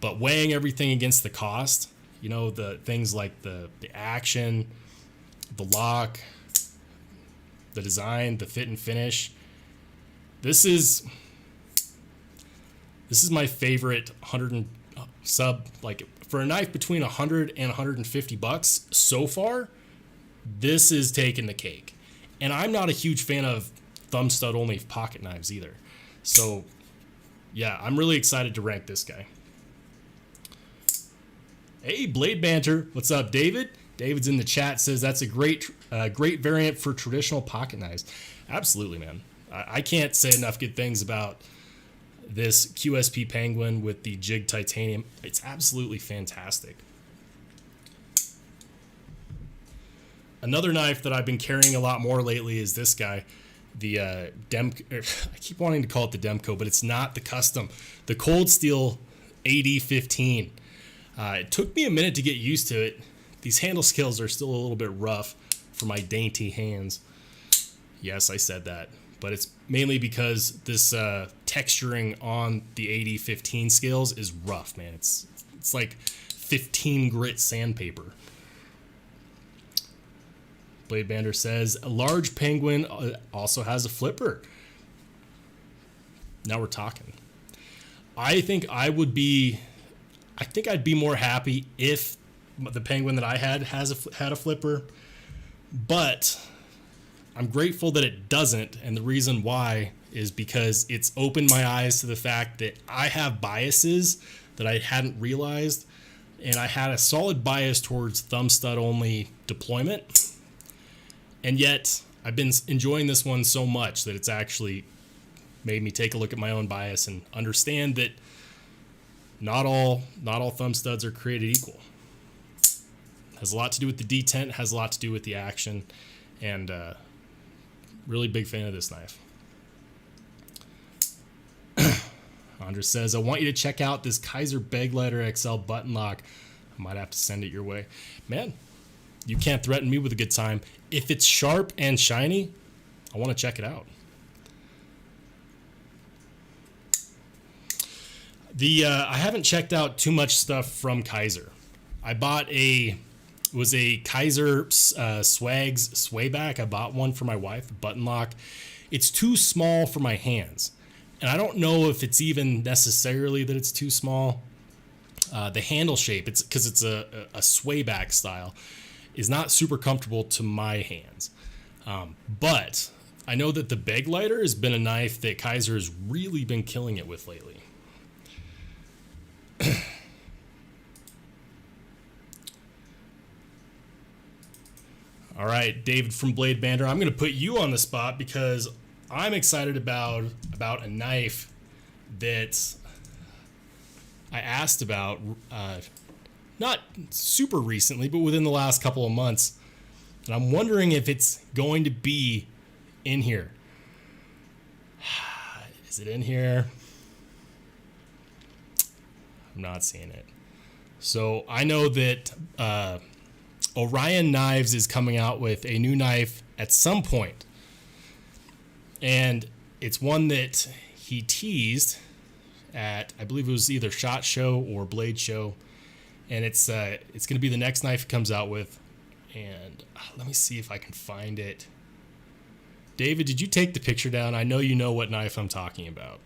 A: but weighing everything against the cost, the things like the action, the lock, the design, the fit and finish. This is my favorite for a knife between 100 and 150 bucks so far. This is taking the cake. And I'm not a huge fan of thumb stud only pocket knives either. So yeah, I'm really excited to rank this guy. Hey, Blade Banter, what's up, David? David's in the chat, says that's a great variant for traditional pocket knives. Absolutely, man. I can't say enough good things about this QSP Penguin with the jig titanium. It's absolutely fantastic. Another knife that I've been carrying a lot more lately is this guy, the I keep wanting to call it the Demco, but it's not the custom. The Cold Steel AD15. It took me a minute to get used to it. These handle scales are still a little bit rough for my dainty hands. Yes, I said that. But it's mainly because this texturing on the AD15 scales is rough, man. It's like 15 grit sandpaper. Blade Bander says, a large Penguin also has a flipper. Now we're talking. I think I'd be more happy if the Penguin that I had had a flipper, but I'm grateful that it doesn't, and the reason why is because it's opened my eyes to the fact that I have biases that I hadn't realized, and I had a solid bias towards thumb stud only deployment, and yet I've been enjoying this one so much that it's actually made me take a look at my own bias and understand that not all thumb studs are created equal. It has a lot to do with the detent, has a lot to do with the action, and Really big fan of this knife. Andres says, I want you to check out this Kizer Begleiter XL button lock. I might have to send it your way. Man, you can't threaten me with a good time. If it's sharp and shiny, I want to check it out. I haven't checked out too much stuff from Kizer. I bought it was a Kizer Swags swayback. I bought one for my wife, a button lock. It's too small for my hands. And I don't know if it's even necessarily that it's too small. The handle shape, it's because it's a swayback style, is not super comfortable to my hands. But I know that the Begleiter has been a knife that Kizer has really been killing it with lately. All right, David from Blade Banter, I'm going to put you on the spot because I'm excited about a knife that I asked about, not super recently, but within the last couple of months. And I'm wondering if it's going to be in here. Is it in here? I'm not seeing it. So I know that Orion Knives is coming out with a new knife at some point. And it's one that he teased at, I believe it was either SHOT Show or Blade Show. And it's going to be the next knife he comes out with. And let me see if I can find it. David, did you take the picture down? I know you know what knife I'm talking about.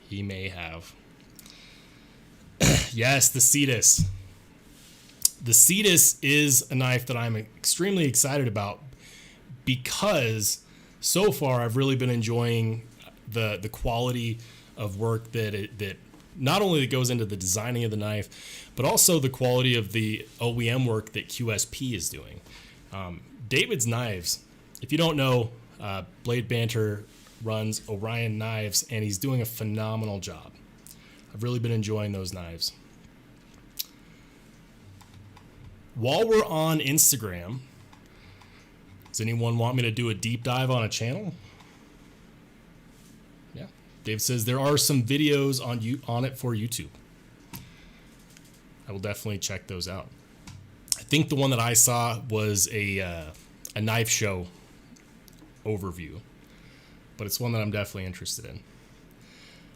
A: He may have. Yes, the Cetus. The Cetus is a knife that I'm extremely excited about because so far I've really been enjoying the quality of work that not only that goes into the designing of the knife, but also the quality of the OEM work that QSP is doing. David's Knives, if you don't know, Blade Banter runs Orion Knives, and he's doing a phenomenal job. I've really been enjoying those knives. While we're on Instagram, does anyone want me to do a deep dive on a channel? Yeah. Dave says there are some videos on it for YouTube. I will definitely check those out. I think the one that I saw was a knife show overview, but it's one that I'm definitely interested in.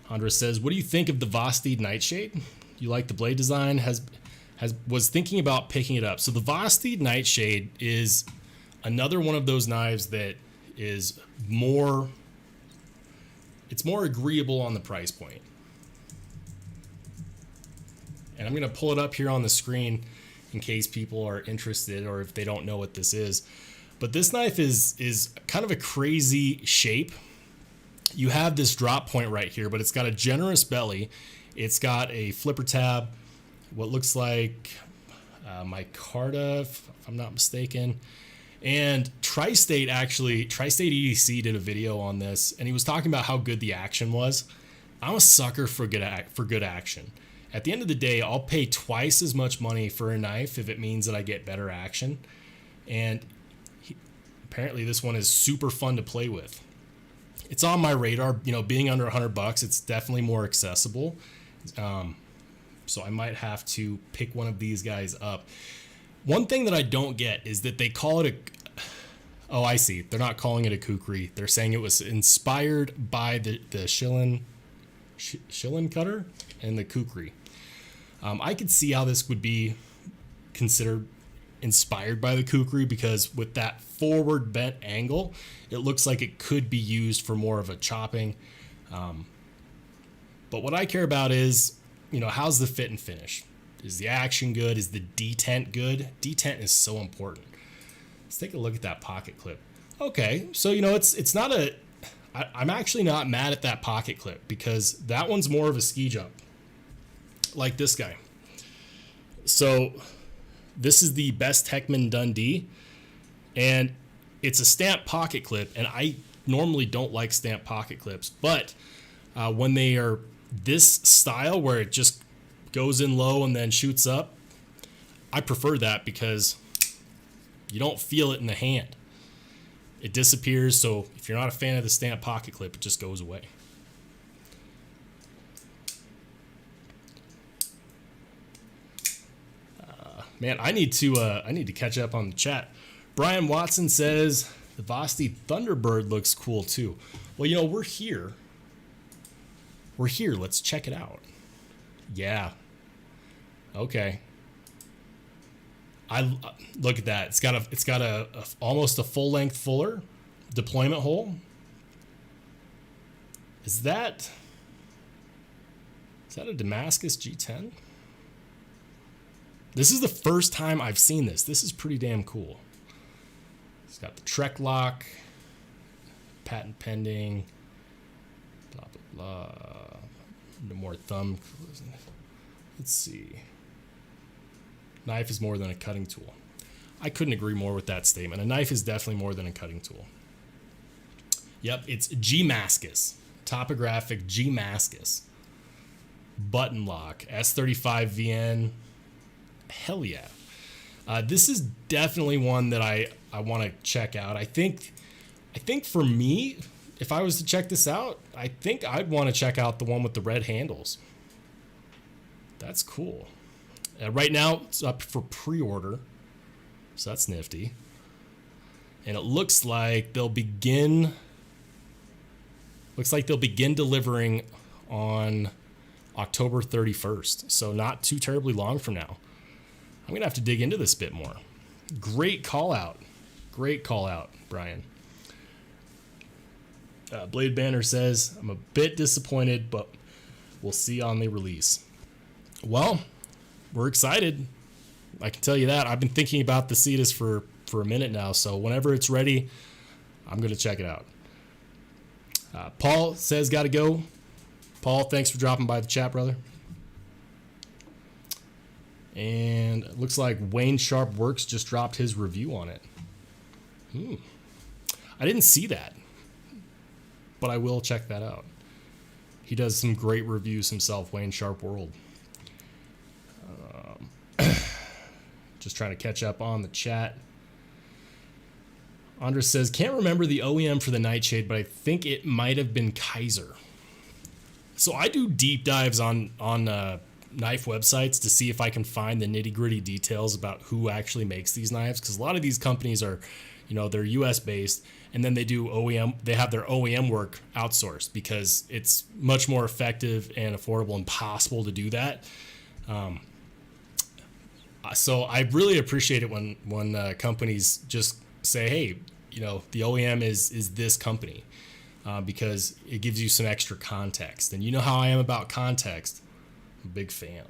A: Andres says, what do you think of the Vosteed Nightshade? You like the blade design? Was thinking about picking it up. So the Vosteed Nightshade is another one of those knives that is more agreeable on the price point. And I'm going to pull it up here on the screen in case people are interested or if they don't know what this is. But this knife is kind of a crazy shape. You have this drop point right here, but it's got a generous belly. It's got a flipper tab, what looks like micarta, if I'm not mistaken. And Tri-State EDC did a video on this, and he was talking about how good the action was. I'm a sucker for good action. At the end of the day, I'll pay twice as much money for a knife if it means that I get better action. And apparently this one is super fun to play with. It's on my radar, being under $100, it's definitely more accessible. So I might have to pick one of these guys up. One thing that I don't get is that they call it oh, I see. They're not calling it a kukri. They're saying it was inspired by the Schillen cutter and the kukri. I could see how this would be considered inspired by the kukri because with that forward bent angle, it looks like it could be used for more of a chopping. But what I care about is, how's the fit and finish? Is the action good? Is the detent good? Detent is so important. Let's take a look at that pocket clip. Okay, so it's not I'm actually not mad at that pocket clip because that one's more of a ski jump, like this guy. So this is the Best Heckman Dundee, and it's a stamped pocket clip, and I normally don't like stamped pocket clips, but when they are this style where it just goes in low and then shoots up, I prefer that because you don't feel it in the hand. It disappears, so if you're not a fan of the stamp pocket clip, it just goes away. Man, I need to catch up on the chat. Brian Watson says the Vosti Thunderbird looks cool too. Well, you know, we're here. We're here. Let's check it out. Yeah. Okay. I look at that. It's got a almost a full length fuller deployment hole. Is that a Damascus G10? This is the first time I've seen this. This is pretty damn cool. It's got the Trek lock, patent pending, blah, blah, blah. No more thumb. Let's see. Knife is more than a cutting tool. I couldn't agree more with that statement. A knife is definitely more than a cutting tool. Yep, it's G-Mascus. Topographic G-Mascus. Button lock. S35 VN. Hell yeah. This is definitely one that I want to check out. I think for me, if I was to check this out, I think I'd want to check out the one with the red handles. That's cool. Right now, it's up for pre-order, so that's nifty. And it looks like they'll begin delivering on October 31st, so not too terribly long from now. I'm going to have to dig into this a bit more. Great call out, Brian. Blade Banner says, I'm a bit disappointed, but we'll see on the release. Well, we're excited. I can tell you that. I've been thinking about the Cetus for a minute now, so whenever it's ready, I'm going to check it out. Paul says, gotta go. Paul, thanks for dropping by the chat, brother. And it looks like Wayne Sharp Works just dropped his review on it. I didn't see that, but I will check that out. He does some great reviews himself, Wayne Sharp World. Just trying to catch up on the chat. Andres says, can't remember the OEM for the Nightshade, but I think it might have been Kizer. So I do deep dives on knife websites to see if I can find the nitty-gritty details about who actually makes these knives, because a lot of these companies are, you know, they're US based, and then they do OEM, they have their OEM work outsourced because it's much more effective and affordable and possible to do that. So I really appreciate it when companies just say, hey, you know, the OEM is this company, because it gives you some extra context. And you know how I am about context. I'm a big fan.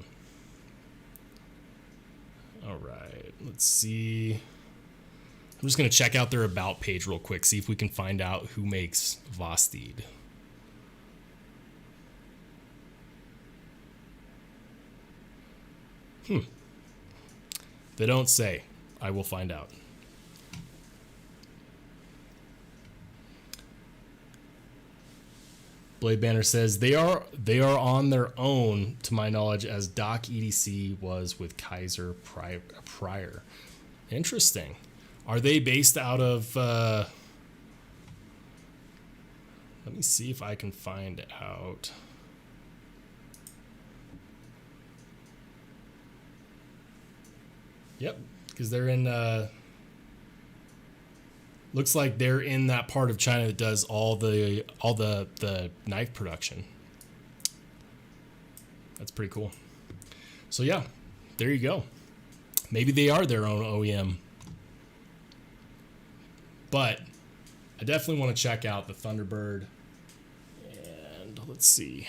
A: All right, let's see. I'm just going to check out their about page real quick, see if we can find out who makes Vosteed. They don't say. I will find out. Blade Banner says they are on their own, to my knowledge, as Doc EDC was with Kizer prior. Interesting. Are they based out of? Let me see if I can find out. Yep, because they're in. Looks like they're in that part of China that does all the knife production. That's pretty cool. So yeah, there you go. Maybe they are their own OEM. But I definitely want to check out the Thunderbird. And let's see.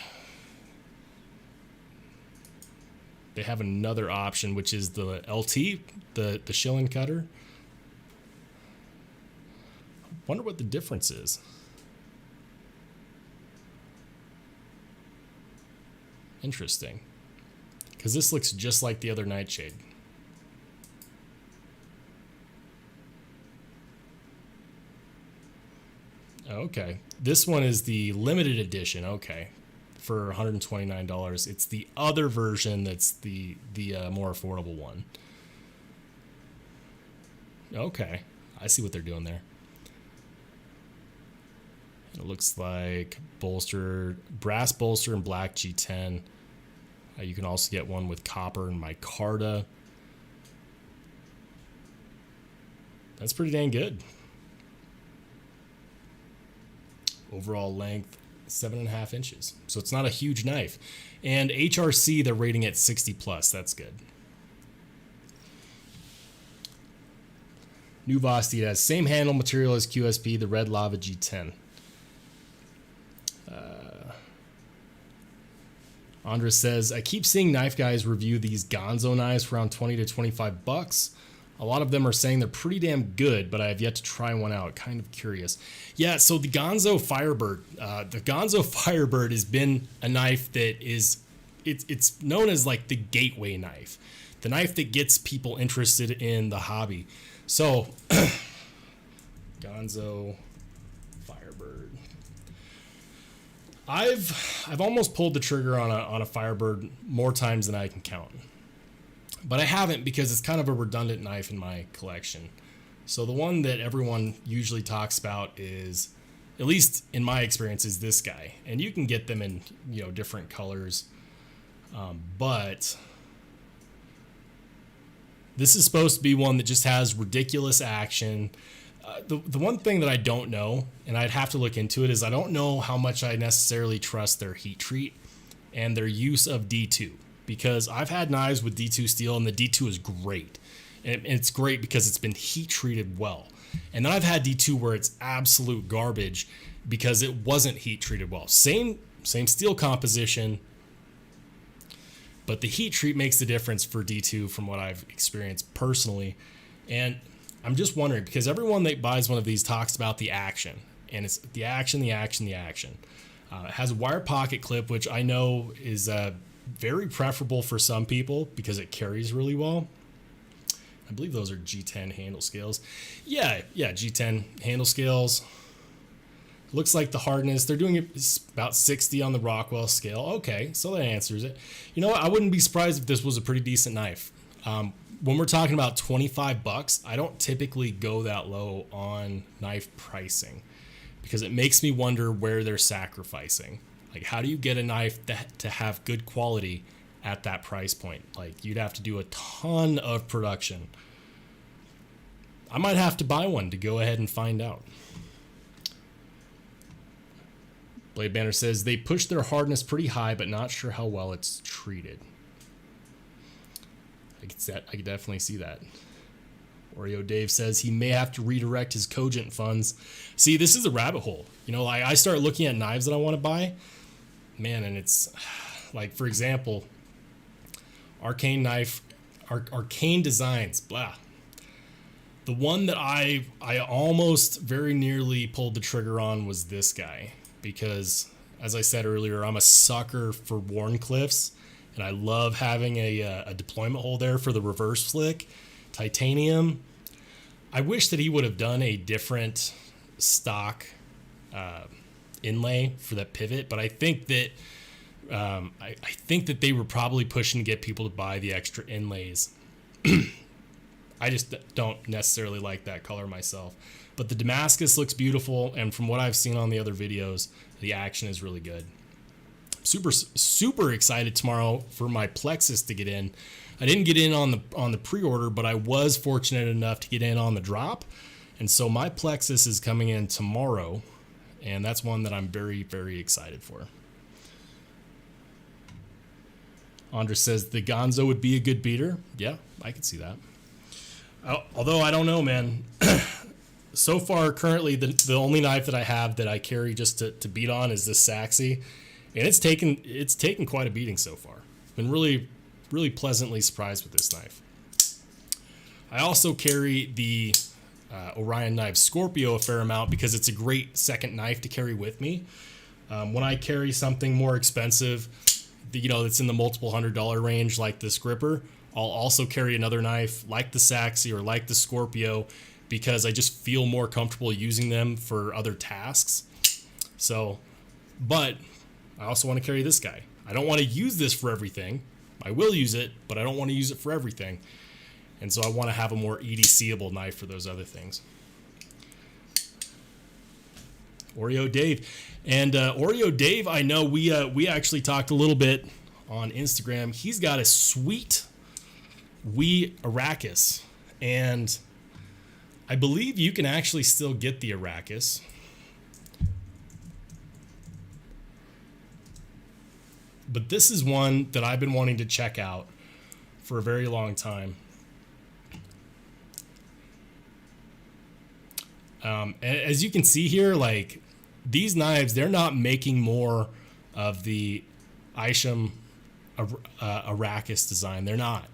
A: They have another option, which is the LT, the shilling cutter. Wonder what the difference is. Interesting. Because this looks just like the other Nightshade. Okay. This one is the limited edition. Okay. For $129. It's the other version that's the more affordable one. Okay, I see what they're doing there. It looks like bolster, brass bolster and black G10. You can also get one with copper and micarta. That's pretty dang good. Overall length, 7.5 inches. So it's not a huge knife. And HRC, they're rating it 60 plus. That's good. New Vosti, it has same handle material as QSP, the red lava G10. Andres says, I keep seeing knife guys review these Gonzo knives for around 20 to 25 bucks. A lot of them are saying they're pretty damn good, but I have yet to try one out. Kind of curious. Yeah, so the Gonzo Firebird. The Gonzo Firebird has been a knife that is, it's known as like the gateway knife. The knife that gets people interested in the hobby. So, Gonzo Firebird. I've almost pulled the trigger on a Firebird more times than I can count. But I haven't because it's kind of a redundant knife in my collection. So the one that everyone usually talks about is, at least in my experience, is this guy. And you can get them in, you know, different colors. But this is supposed to be one that just has ridiculous action. The one thing that I don't know, and I'd have to look into it, is I don't know how much I necessarily trust their heat treat and their use of D2. Because I've had knives with D2 steel, and the D2 is great. And it's great because it's been heat treated well. And then I've had D2 where it's absolute garbage because it wasn't heat treated well. Same steel composition, but the heat treat makes the difference for D2 from what I've experienced personally. And I'm just wondering, because everyone that buys one of these talks about the action. And it's the action, the action, the action. It has a wire pocket clip, which I know is very preferable for some people because it carries really well. I believe those are G10 handle scales. Yeah, G10 handle scales. Looks like the hardness, they're doing it about 60 on the Rockwell scale. Okay, so that answers it. You know what? I wouldn't be surprised if this was a pretty decent knife. When we're talking about 25 bucks, I don't typically go that low on knife pricing because it makes me wonder where they're sacrificing. Like, how do you get a knife to have good quality at that price point? Like, you'd have to do a ton of production. I might have to buy one to go ahead and find out. Blade Banner says, they push their hardness pretty high, but not sure how well it's treated. I could definitely see that. Oreo Dave says he may have to redirect his Cogent funds. See, this is a rabbit hole. You know, I start looking at knives that I want to buy. Man, and it's like, for example, Arcane knife, Arcane Designs, blah. The one that I almost very nearly pulled the trigger on was this guy because, as I said earlier, I'm a sucker for Warncliffs, and I love having a deployment hole there for the reverse flick. Titanium. I wish that he would have done a different stock inlay for that pivot, but I think that I think that they were probably pushing to get people to buy the extra inlays. I just don't necessarily like that color myself, but the Damascus looks beautiful, and from what I've seen on the other videos, the action is really good. Super excited tomorrow for my Plexus to get in. I didn't get in on the pre-order, but I was fortunate enough to get in on the drop, and so my Plexus is coming in tomorrow, and that's one that I'm very, very excited for. Andres says the Gonzo would be a good beater. Yeah, I could see that. Although I don't know, man. So far, currently, the only knife that I have that I carry just to beat on is this Saxy, and it's taken quite a beating so far. Been really pleasantly surprised with this knife. I also carry the Orion knife Scorpio a fair amount because it's a great second knife to carry with me. When I carry something more expensive, that's in the multiple $100 range like this gripper, I'll also carry another knife like the Saxy or like the Scorpio because I just feel more comfortable using them for other tasks. So, but I also want to carry this guy. I don't want to use this for everything. I will use it, but I don't want to use it for everything. And so I want to have a more EDC-able knife for those other things. Oreo Dave. And Oreo Dave, I know we actually talked a little bit on Instagram. He's got a sweet wee Arrakis. And I believe you can actually still get the Arrakis. But this is one that I've been wanting to check out for a very long time. As you can see here, like these knives, they're not making more of the Isham Arrakis design. They're not.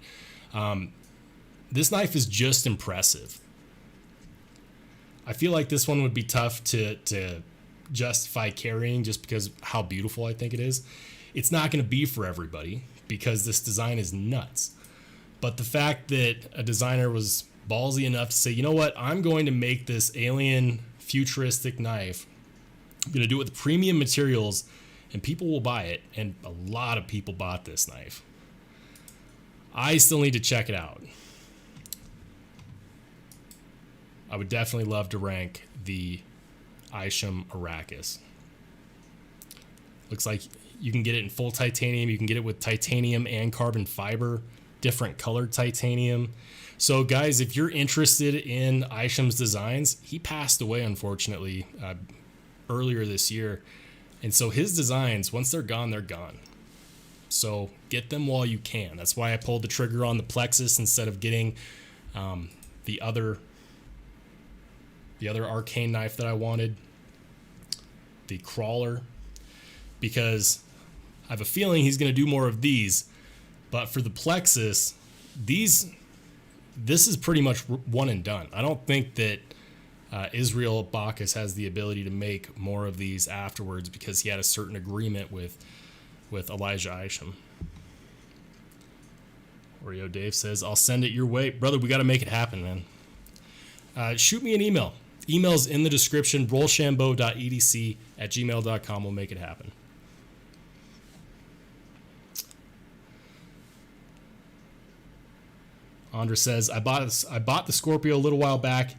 A: This knife is just impressive. I feel like this one would be tough to justify carrying just because of how beautiful I think it is. It's not going to be for everybody because this design is nuts. But the fact that a designer was ballsy enough to say, you know what, I'm going to make this alien futuristic knife. I'm going to do it with premium materials and people will buy it. And a lot of people bought this knife. I still need to check it out. I would definitely love to rank the Isham Arrakis. Looks like you can get it in full titanium. You can get it with titanium and carbon fiber, different colored titanium. So guys, if you're interested in Isham's designs, he passed away, unfortunately, earlier this year. And so his designs, once they're gone, they're gone. So get them while you can. That's why I pulled the trigger on the Plexus instead of getting the other arcane knife that I wanted, the Crawler, because I have a feeling he's going to do more of these. But for the Plexus, this is pretty much one and done. I don't think that Israel Bacchus has the ability to make more of these afterwards because he had a certain agreement with Elijah Isham. Oreo Dave says, I'll send it your way. Brother, we got to make it happen, man. Shoot me an email. Email's in the description, rollshambo.edc@gmail.com. We'll make it happen. Andra says, I bought the Scorpio a little while back.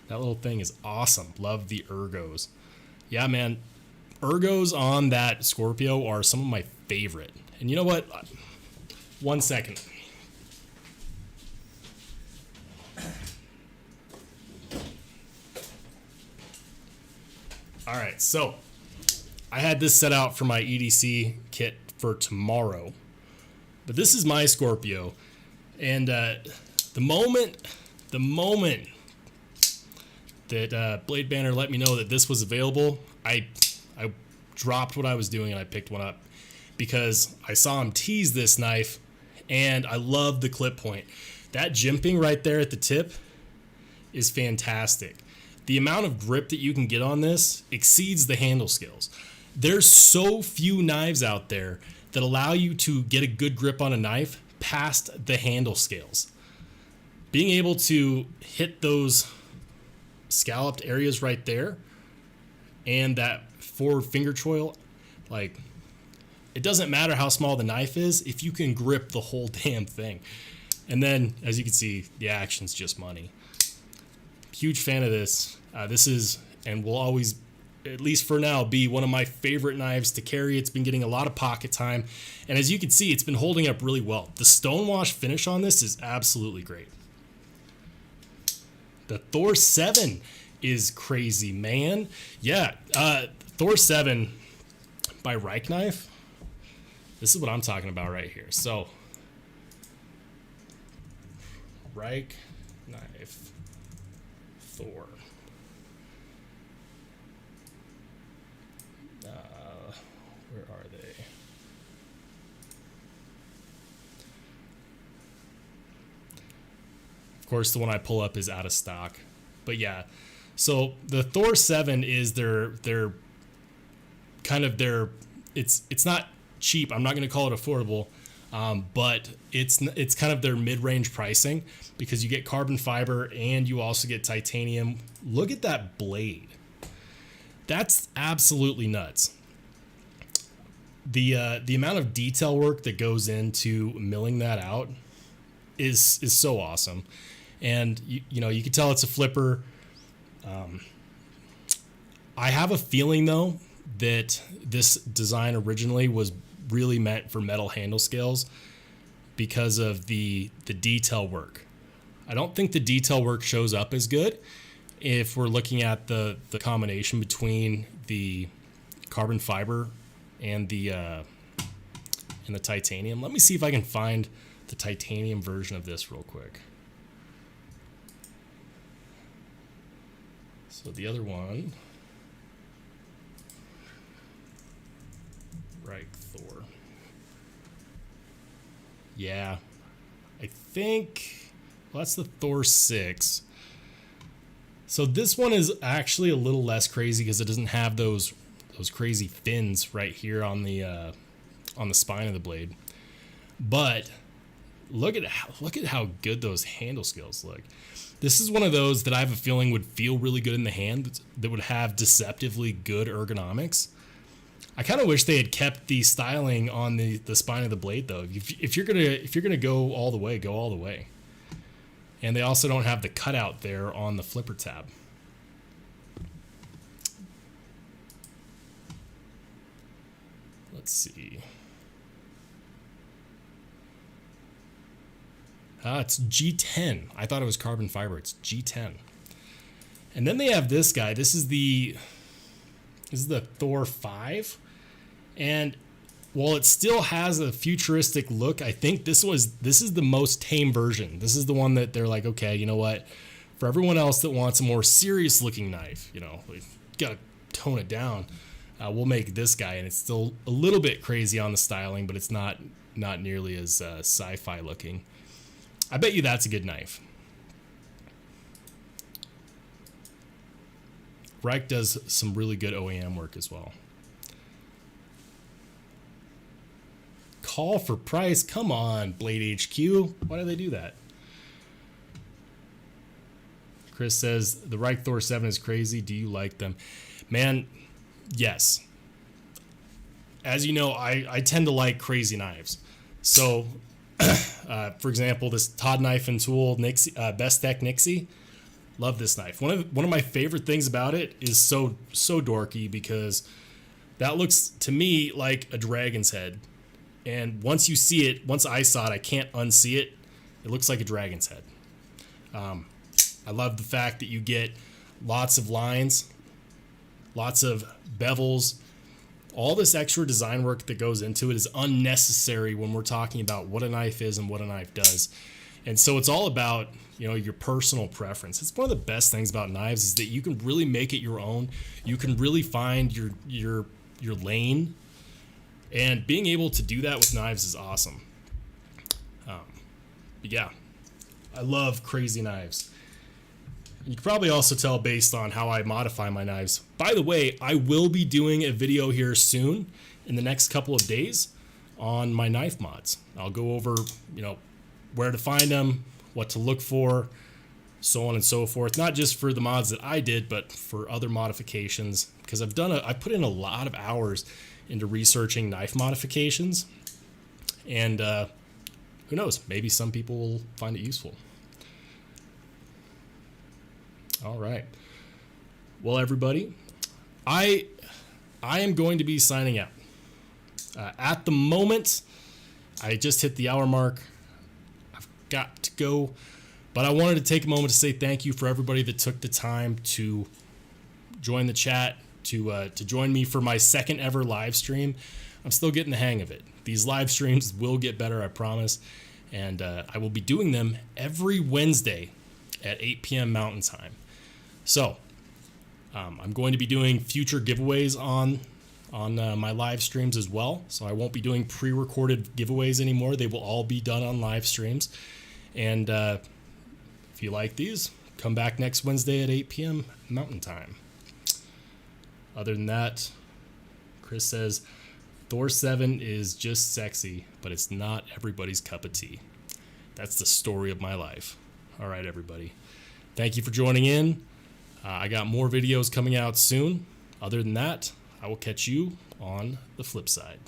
A: That little thing is awesome. Love the ergos. Yeah, man. Ergos on that Scorpio are some of my favorite. And you know what? 1 second. All right, so I had this set out for my EDC kit for tomorrow. But this is my Scorpio. And the moment that Blade Banner let me know that this was available, I dropped what I was doing and I picked one up because I saw him tease this knife and I love the clip point. That jimping right there at the tip is fantastic. The amount of grip that you can get on this exceeds the handle skills. There's so few knives out there that allow you to get a good grip on a knife past the handle scales. Being able to hit those scalloped areas right there and that forward finger choil, like, it doesn't matter how small the knife is if you can grip the whole damn thing. And then, as you can see, the action's just money. Huge fan of this. This is, and will always, at least for now, be one of my favorite knives to carry. It's been getting a lot of pocket time. And as you can see, it's been holding up really well. The stonewash finish on this is absolutely great. The Thor 7 is crazy, man. Yeah, Thor 7 by Reich Knife. This is what I'm talking about right here. So, Reich Knife Thor. Where are they? Of course, the one I pull up is out of stock. But yeah, so the Thor 7 is their kind of their, it's not cheap. I'm not going to call it affordable, but it's kind of their mid-range pricing because you get carbon fiber and you also get titanium. Look at that blade. That's absolutely nuts. The amount of detail work that goes into milling that out is so awesome. And you know, you can tell it's a flipper. I have a feeling though that this design originally was really meant for metal handle scales because of the detail work. I don't think the detail work shows up as good if we're looking at the combination between the carbon fiber and the titanium. Let me see if I can find the titanium version of this real quick. So the other one, right, Thor. Yeah, I think, well, that's the Thor 6. So this one is actually a little less crazy because it doesn't have those crazy fins right here on the spine of the blade. But look at how good those handle scales look. This is one of those that I have a feeling would feel really good in the hand, that would have deceptively good ergonomics. I kind of wish they had kept the styling on the spine of the blade though. If you're gonna go all the way, go all the way. And they also don't have the cutout there on the flipper tab. Let's see. It's G10. I thought it was carbon fiber. It's G10. And then they have this guy. This is the Thor 5. And while it still has a futuristic look, I think this is the most tame version. This is the one that they're like, okay, you know what? For everyone else that wants a more serious looking knife, you know, we've got to tone it down. We'll make this guy, and it's still a little bit crazy on the styling, but it's not nearly as sci-fi looking. I bet you that's a good knife. Reich does some really good OEM work as well. Call for price. Come on, Blade HQ. Why do they do that? Chris says, the Reich Thor 7 is crazy. Do you like them? Man, yes. As you know, I tend to like crazy knives. So, for example, this Todd Knife and Tool Bestech Nixie. Love this knife. One of my favorite things about it is so dorky because that looks to me like a dragon's head. And once you see it, once I saw it, I can't unsee it. It looks like a dragon's head. I love the fact that you get lots of lines, lots of bevels. All this extra design work that goes into it is unnecessary when we're talking about what a knife is and what a knife does. And so it's all about, you know, your personal preference. It's one of the best things about knives is that you can really make it your own. You can really find your lane. And being able to do that with knives is awesome. But yeah, I love crazy knives. You can probably also tell based on how I modify my knives. By the way, I will be doing a video here soon in the next couple of days on my knife mods. I'll go over, you know, where to find them, what to look for, so on and so forth. Not just for the mods that I did, but for other modifications. Because I put in a lot of hours into researching knife modifications. And who knows, maybe some people will find it useful. All right. Well, everybody, I am going to be signing out. At the moment, I just hit the hour mark. I've got to go. But I wanted to take a moment to say thank you for everybody that took the time to join the chat, to join me for my second ever live stream. I'm still getting the hang of it. These live streams will get better, I promise. And I will be doing them every Wednesday at 8 p.m. Mountain Time. So I'm going to be doing future giveaways on my live streams as well. So I won't be doing pre-recorded giveaways anymore. They will all be done on live streams. And if you like these, come back next Wednesday at 8 p.m. Mountain Time. Other than that, Chris says, Thor 7 is just sexy, but it's not everybody's cup of tea. That's the story of my life. All right, everybody. Thank you for joining in. I got more videos coming out soon. Other than that, I will catch you on the flip side.